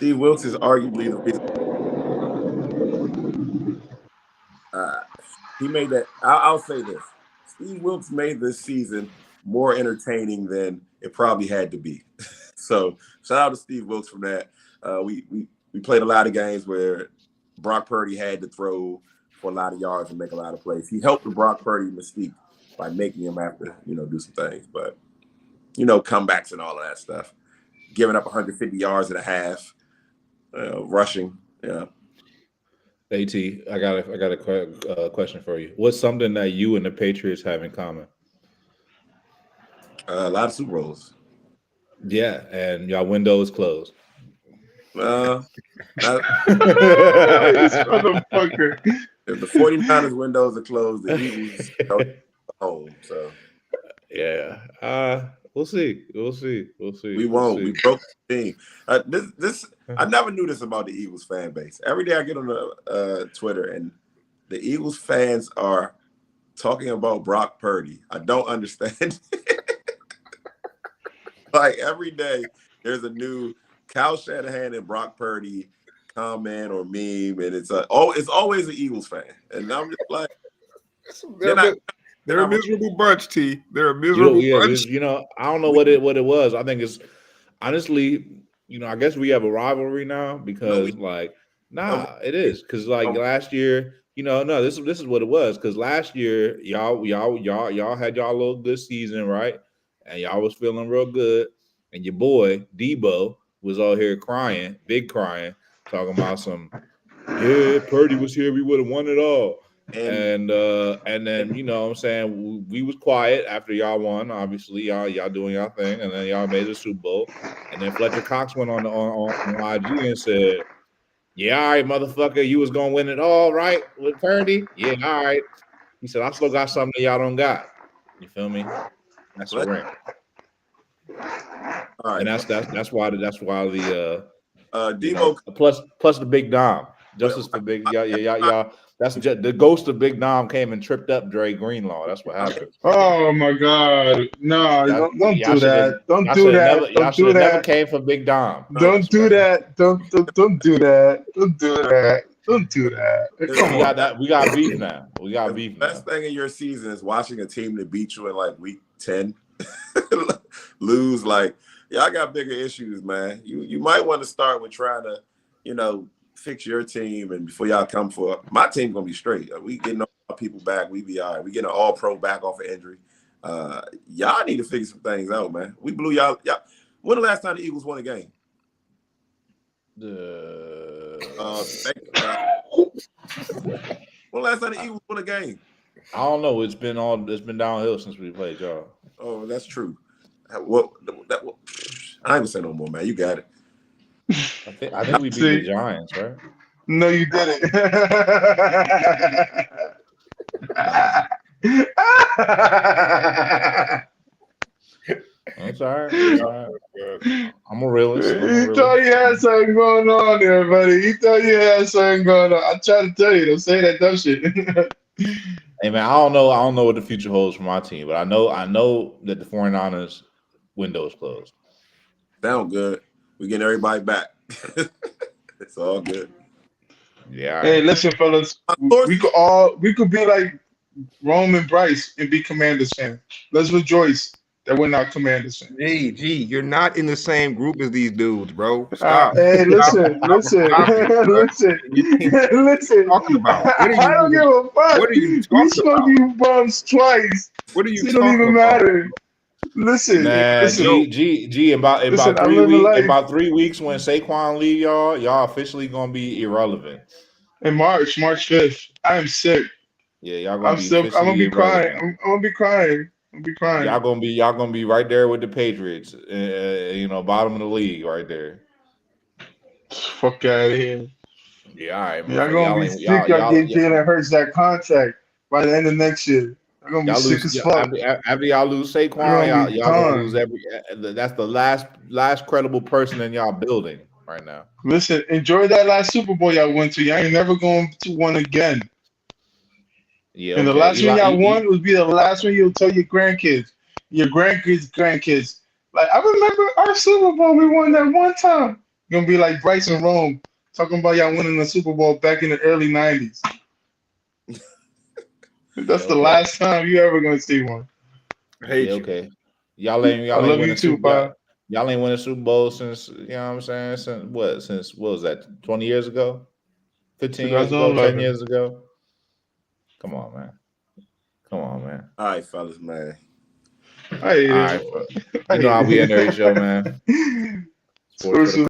is arguably the reason. He made that. I'll say this: Steve Wilkes made this season more entertaining than it probably had to be. So shout out to Steve Wilkes from that. We played a lot of games where Brock Purdy had to throw for a lot of yards and make a lot of plays. He helped the Brock Purdy mystique by making him have to, do some things. But, comebacks and all of that stuff. Giving up 150 yards and a half, rushing. Yeah. AT, I got a question for you. What's something that you and the Patriots have in common? A lot of Super Bowls. Yeah, and y'all window is closed. This motherfucker. If the 49ers windows are closed, the Eagles are home. So yeah, we'll see. We won't. We broke the team. I never knew this about the Eagles fan base. Every day I get on the Twitter and the Eagles fans are talking about Brock Purdy. I don't understand. Like every day there's a new Kyle Shanahan and Brock Purdy comment or meme, and it's always an Eagles fan, and I'm just like, they're a miserable bunch. T. They're a miserable bunch. I don't know what it was. I think it's honestly, I guess we have a rivalry now because it is because last year, this is what it was because last year y'all had y'all little good season, right? And y'all was feeling real good, and your boy Debo was out here crying, talking about Purdy was here, we would have won it all. And then what I'm saying, we was quiet after y'all won. Obviously, y'all doing y'all thing, and then y'all made the Super Bowl. And then Fletcher Cox went on IG and said, "Yeah, all right, motherfucker, you was gonna win it all, right, with Purdy? Yeah, all right." He said, "I still got something that y'all don't got." You feel me? That's a ring. All right, and that's why the Debo plus the Big Dom. Justice for Big y'all. That's just the ghost of Big Dom came and tripped up Dre Greenlaw. That's what happened. Oh my God! No, don't do that. Don't do that. Y'all never came for Big Dom. Don't do that. Don't do that. Don't do that. Don't do that. Come We on. got that. We got beef now. We got The beef now. best thing in your season is watching a team that beat you in like week 10 lose. Like, y'all got bigger issues, man. You might want to start with trying to, fix your team, and before y'all come for my team, gonna be straight. We getting all people back. We be all right. We getting an all-pro back off of injury. Y'all need to figure some things out, man. We blew y'all. When the last time the Eagles won a game? When the last time the Eagles won a game? I don't know. It's been downhill since we played y'all. Oh, that's true. I ain't gonna say no more, man. You got it. I think we beat the Giants, right? No, you didn't. It's all right. It's all right. I'm a realist. You thought you had something going on there, buddy. You thought you had something going on. I tried to tell you, don't say that dumb shit. Hey man, I don't know what the future holds for my team, but I know that the 49ers window is closed. Sound good. We getting everybody back. It's all good. Yeah. All Hey, right. listen, fellas. We could be like Rome and Bryce and be Commanders fans. Let's rejoice that we're not Commanders fans. Gee, you're not in the same group as these dudes, bro. Stop. Hey, listen. Listen. What are I don't give a fuck. What are you We talking smoke about? you bums twice. What are you It talking don't even about? matter. Listen, Man, listen. G, about Listen, I 3 live a weeks, life. about 3 weeks when Saquon leave y'all officially gonna be irrelevant. In March 5th, I am sick. Yeah, y'all gonna be I'm gonna be crying. irrelevant. I'm gonna be crying. I'm gonna be crying. Y'all gonna be right there with the Patriots. Bottom of the league right there. Fuck out of here. Yeah, all right, Y'all gonna be sick. Y'all get Jalen Hurts that contract by the end of next year. Y'all gonna be sick as fuck. After y'all lose Saquon, y'all gonna lose every. That's the last credible person in y'all building right now. Listen, enjoy that last Super Bowl y'all went to. Y'all ain't never going to one again. Yeah, And the last one y'all won would be the last one you'll tell your grandkids, grandkids. Like, I remember our Super Bowl, we won that one time. You're gonna be like Bryce and Rome talking about y'all winning the Super Bowl back in the early 90s. That's the last time you ever gonna see one. I hate you. Okay. Y'all ain't win a Super Bowl. Y'all ain't win a Super Bowl since, you know what I'm saying? Since what was that? 20 years ago? 15 years ago? 10 years ago? Come on, man. All right, fellas, man. All right. You know how we end every show, man. Sports for the